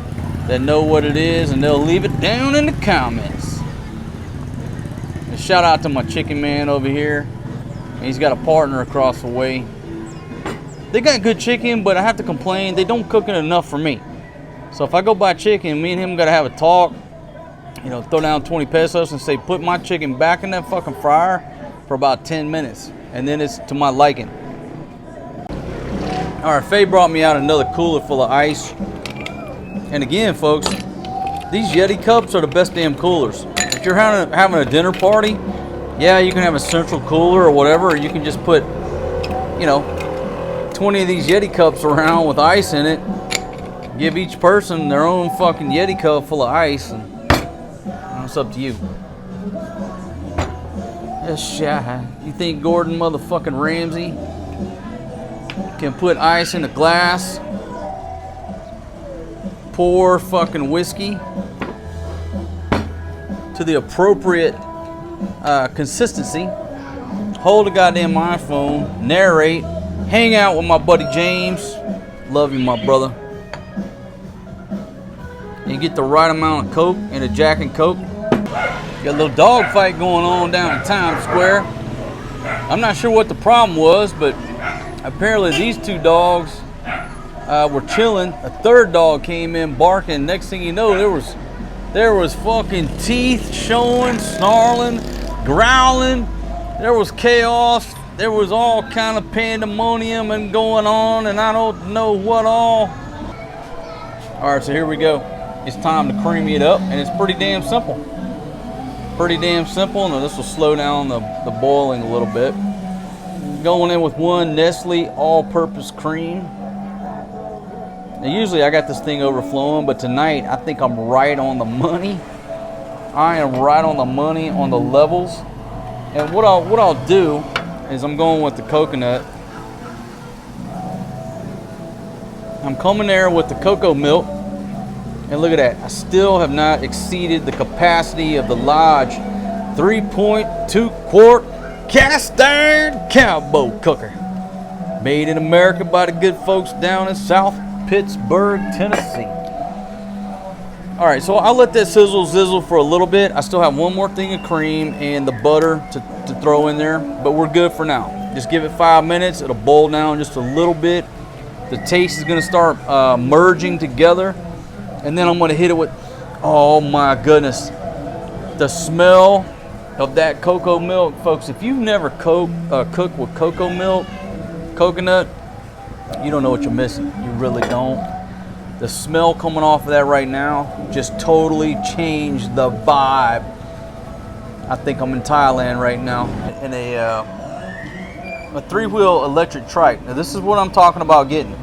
that know what it is, and they'll leave it down in the comments. And shout out to my chicken man over here. He's got a partner across the way. They got good chicken, but I have to complain, they don't cook it enough for me. So if I go buy chicken, me and him gotta have a talk, you know, throw down 20 pesos and say, put my chicken back in that fucking fryer for about 10 minutes. And then it's to my liking. All right, Faye brought me out another cooler full of ice. And again, folks, these Yeti cups are the best damn coolers. If you're having a dinner party, yeah, you can have a central cooler or whatever, or you can just put, you know, 20 of these Yeti cups around with ice in it. Give each person their own fucking Yeti cup full of ice, and it's up to you. That's shy. You think Gordon motherfucking Ramsay can put ice in a glass, pour fucking whiskey to the appropriate consistency, hold a goddamn iPhone, narrate, hang out with my buddy James, love you my brother, and get the right amount of Coke and a Jack and Coke? Got a little dog fight going on down in Times Square. I'm not sure what the problem was, but apparently these two dogs were chilling. A third dog came in barking. Next thing you know, there was fucking teeth showing, snarling, growling. There was chaos. There was all kind of pandemonium and going on, and I don't know what all. All right, so here we go. It's time to creamy it up, and it's pretty damn simple. Pretty damn simple. Now this will slow down the boiling a little bit. Going in with 1 Nestle all-purpose cream. Now usually I got this thing overflowing, but tonight I think I'm right on the money. I am right on the money on the levels. And what I'll do is I'm going with the coconut. I'm coming there with the cocoa milk. And look at that, I still have not exceeded the capacity of the large 3.2 quart cast iron cowboy cooker. Made in America by the good folks down in South Pittsburgh, Tennessee. All right, so I'll let that sizzle for a little bit. I still have 1 more thing of cream and the butter to throw in there, but we're good for now. Just give it 5 minutes, it'll boil down just a little bit. The taste is gonna start merging together. And then I'm gonna hit it with, oh my goodness, the smell of that cocoa milk. Folks, if you've never cooked with cocoa milk, coconut, you don't know what you're missing. You really don't. The smell coming off of that right now just totally changed the vibe. I think I'm in Thailand right now in a 3-wheel electric trike. Now this is what I'm talking about getting.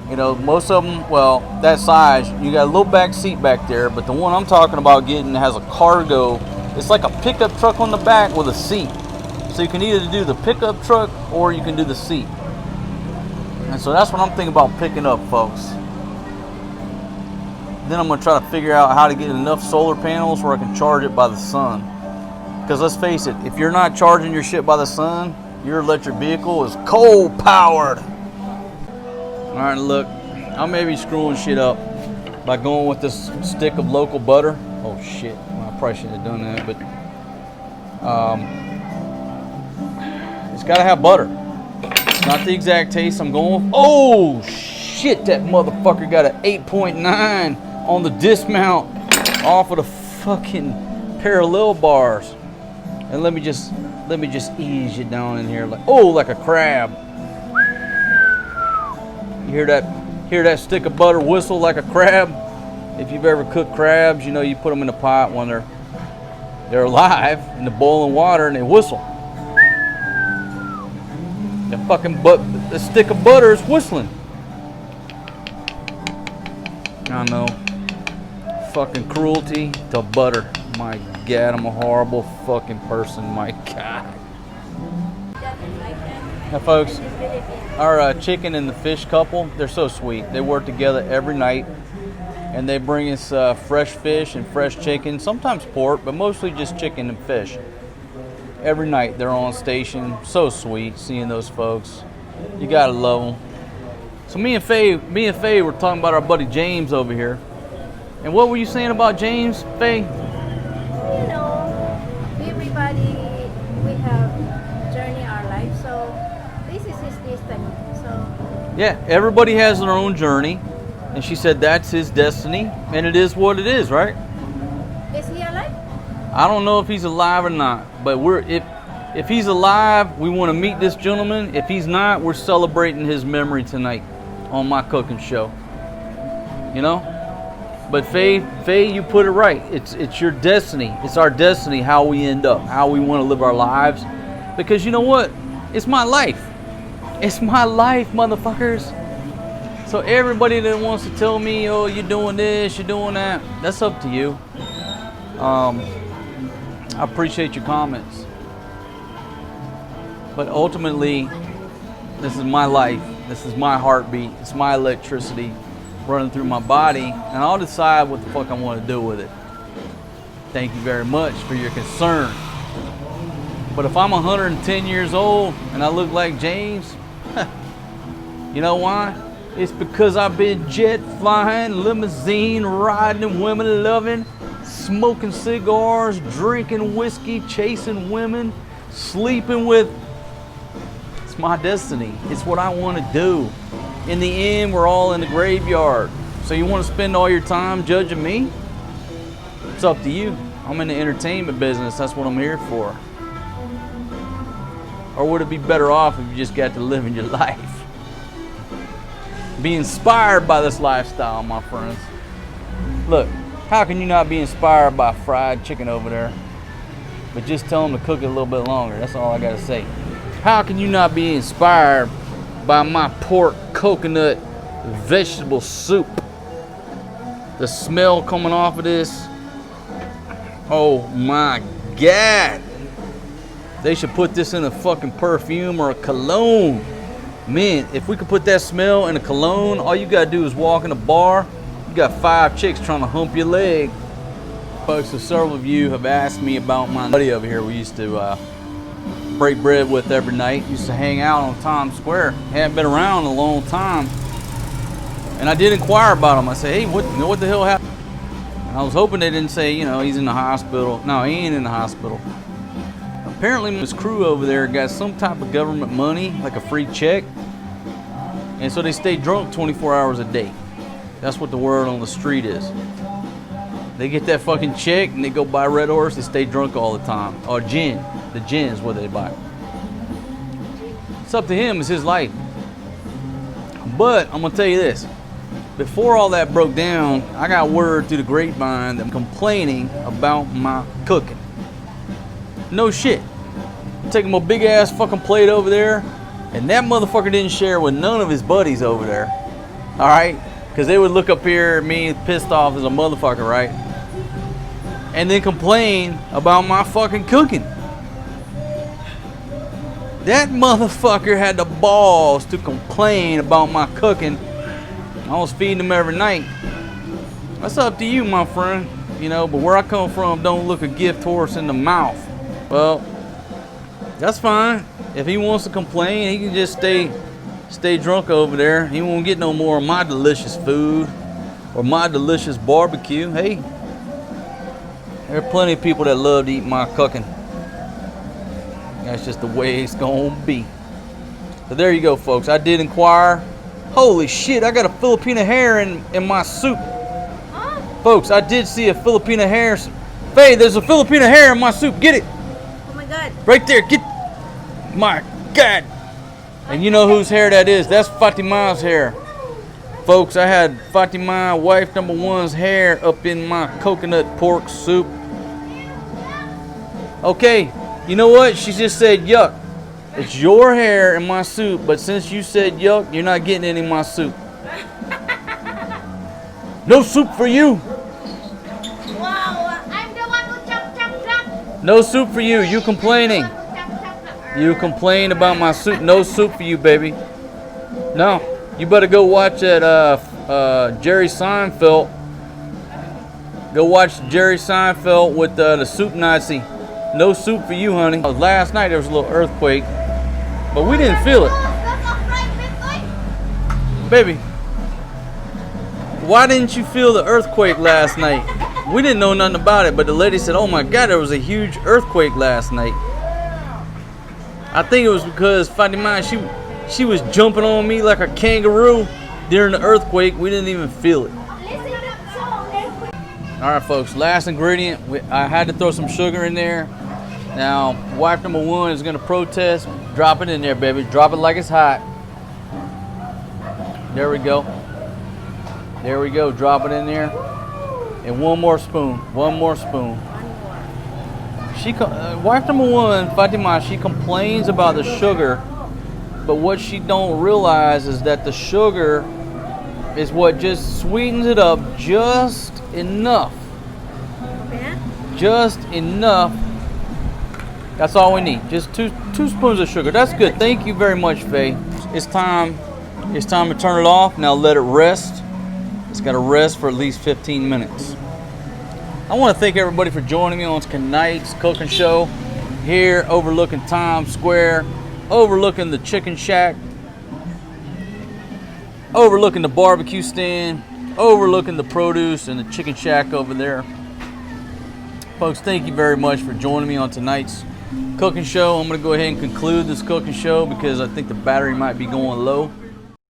You know, most of them, well, that size, you got a little back seat back there, but the one I'm talking about getting has a cargo. It's like a pickup truck on the back with a seat. So you can either do the pickup truck or you can do the seat. And so that's what I'm thinking about picking up, folks. Then I'm gonna try to figure out how to get enough solar panels where I can charge it by the sun. Because let's face it, if you're not charging your shit by the sun, your electric vehicle is coal powered. All right, look, I may be screwing shit up by going with this stick of local butter. Oh shit, well, I probably shouldn't have done that, but it's gotta have butter. It's not the exact taste I'm going with. Oh shit, that motherfucker got an 8.9 on the dismount off of the fucking parallel bars. And let me just ease you down in here like a crab. You hear that stick of butter whistle like a crab? If you've ever cooked crabs, you know you put them in a pot when they're alive in the boiling water and they whistle. The stick of butter is whistling. I know. Fucking cruelty to butter. My God, I'm a horrible fucking person. My God. Now, folks, our chicken and the fish couple, they're so sweet. They work together every night, and they bring us fresh fish and fresh chicken, sometimes pork, but mostly just chicken and fish. Every night they're on station. So sweet seeing those folks. You gotta love them. So me and Faye were talking about our buddy James over here. And what were you saying about James, Faye? You know, everybody, we have journey our life, so this is his destiny. So yeah, everybody has their own journey, and she said that's his destiny, and it is what it is, right? is he alive? I don't know if he's alive or not, but if he's alive, we want to meet this gentleman. If he's not, we're celebrating his memory tonight on my cooking show. You know? But Faye, you put it right. It's your destiny. It's our destiny how we end up, how we want to live our lives. Because you know what? It's my life. It's my life, motherfuckers. So everybody that wants to tell me, oh, you're doing this, you're doing that, that's up to you. I appreciate your comments. But ultimately, this is my life. This is my heartbeat. It's my electricity running through my body, and I'll decide what the fuck I want to do with it. Thank you very much for your concern. But if I'm 110 years old and I look like James, you know why? It's because I've been jet flying, limousine riding, and women loving, smoking cigars, drinking whiskey, chasing women, sleeping with. It's my destiny. It's what I want to do. In the end, we're all in the graveyard. So you want to spend all your time judging me? It's up to you. I'm in the entertainment business. That's what I'm here for. Or would it be better off if you just got to live in your life? Be inspired by this lifestyle, my friends. Look, how can you not be inspired by fried chicken over there? but just tell them to cook it a little bit longer. That's all I gotta say. How can you not be inspired by my pork coconut vegetable soup? The smell coming off of this, oh my God. They should put this in a fucking perfume or a cologne. Man, if we could put that smell in a cologne, all you gotta do is walk in a bar, you got 5 chicks trying to hump your leg. Folks, so several of you have asked me about my buddy over here we used to break bread with every night. Used to hang out on Times Square. Hadn't been around in a long time. And I did inquire about him. I said, hey, what the hell happened? And I was hoping they didn't say, you know, he's in the hospital. No, he ain't in the hospital. Apparently his crew over there got some type of government money, like a free check. And so they stay drunk 24 hours a day. That's what the word on the street is. They get that fucking check and they go buy Red Horse. They stay drunk all the time. Or gin. The gin is what they buy. It's up to him. It's his life. But I'm going to tell you this. Before all that broke down, I got word through the grapevine that I'm complaining about my cooking. No shit. I'm taking my big ass fucking plate over there, and that motherfucker didn't share with none of his buddies over there. Alright? Because they would look up here at me pissed off as a motherfucker, right? And then complain about my fucking cooking. That motherfucker had the balls to complain about my cooking. I was feeding them every night. That's up to you, my friend. You know, but where I come from, don't look a gift horse in the mouth. Well, that's fine. If he wants to complain, he can just stay drunk over there. He won't get no more of my delicious food or my delicious barbecue. Hey, there are plenty of people that love to eat my cooking. That's just the way it's gonna be. So there you go, folks. I did inquire. Holy shit, I got a Filipina hair in my soup. Huh? Folks, I did see a Filipina hair. Faye, there's a Filipina hair in my soup. Get it. Oh my God. Right there. Get. My God. And you know whose hair that is? That's Fatima's hair. Folks, I had Fatima, wife number one's hair up in my coconut pork soup. Okay, you know what? She just said yuck. It's your hair in my soup, but since you said yuck, you're not getting any of my soup. No soup for you. Wow, I'm the one who chop. No soup for you. You complaining. You complain about my soup. No soup for you, baby. No. You better go watch that Jerry Seinfeld. Go watch Jerry Seinfeld with the soup Nazi. No soup for you, honey. Last night there was a little earthquake, but we didn't feel it. Baby, why didn't you feel the earthquake last night? We didn't know nothing about it, but the lady said, oh my God, there was a huge earthquake last night. I think it was because Fatima, she was jumping on me like a kangaroo during the earthquake. We didn't even feel it. All right, folks, last ingredient. I had to throw some sugar in there. Now, wife number one is gonna protest. Drop it in there, baby. Drop it like it's hot. There we go. There we go. Drop it in there. And one more spoon. One more spoon. Wife number one, Fatima, she complains about the sugar, but what she don't realize is that the sugar is what just sweetens it up just enough. Yeah? Just enough. That's all we need. Just two spoons of sugar. That's good. Thank you very much, Faye. It's time to turn it off. Now let it rest. It's got to rest for at least 15 minutes. I want to thank everybody for joining me on tonight's cooking show here overlooking Times Square, overlooking the chicken shack, overlooking the barbecue stand, overlooking the produce and the chicken shack over there. Folks, thank you very much for joining me on tonight's cooking show. I'm going to go ahead and conclude this cooking show because I think the battery might be going low.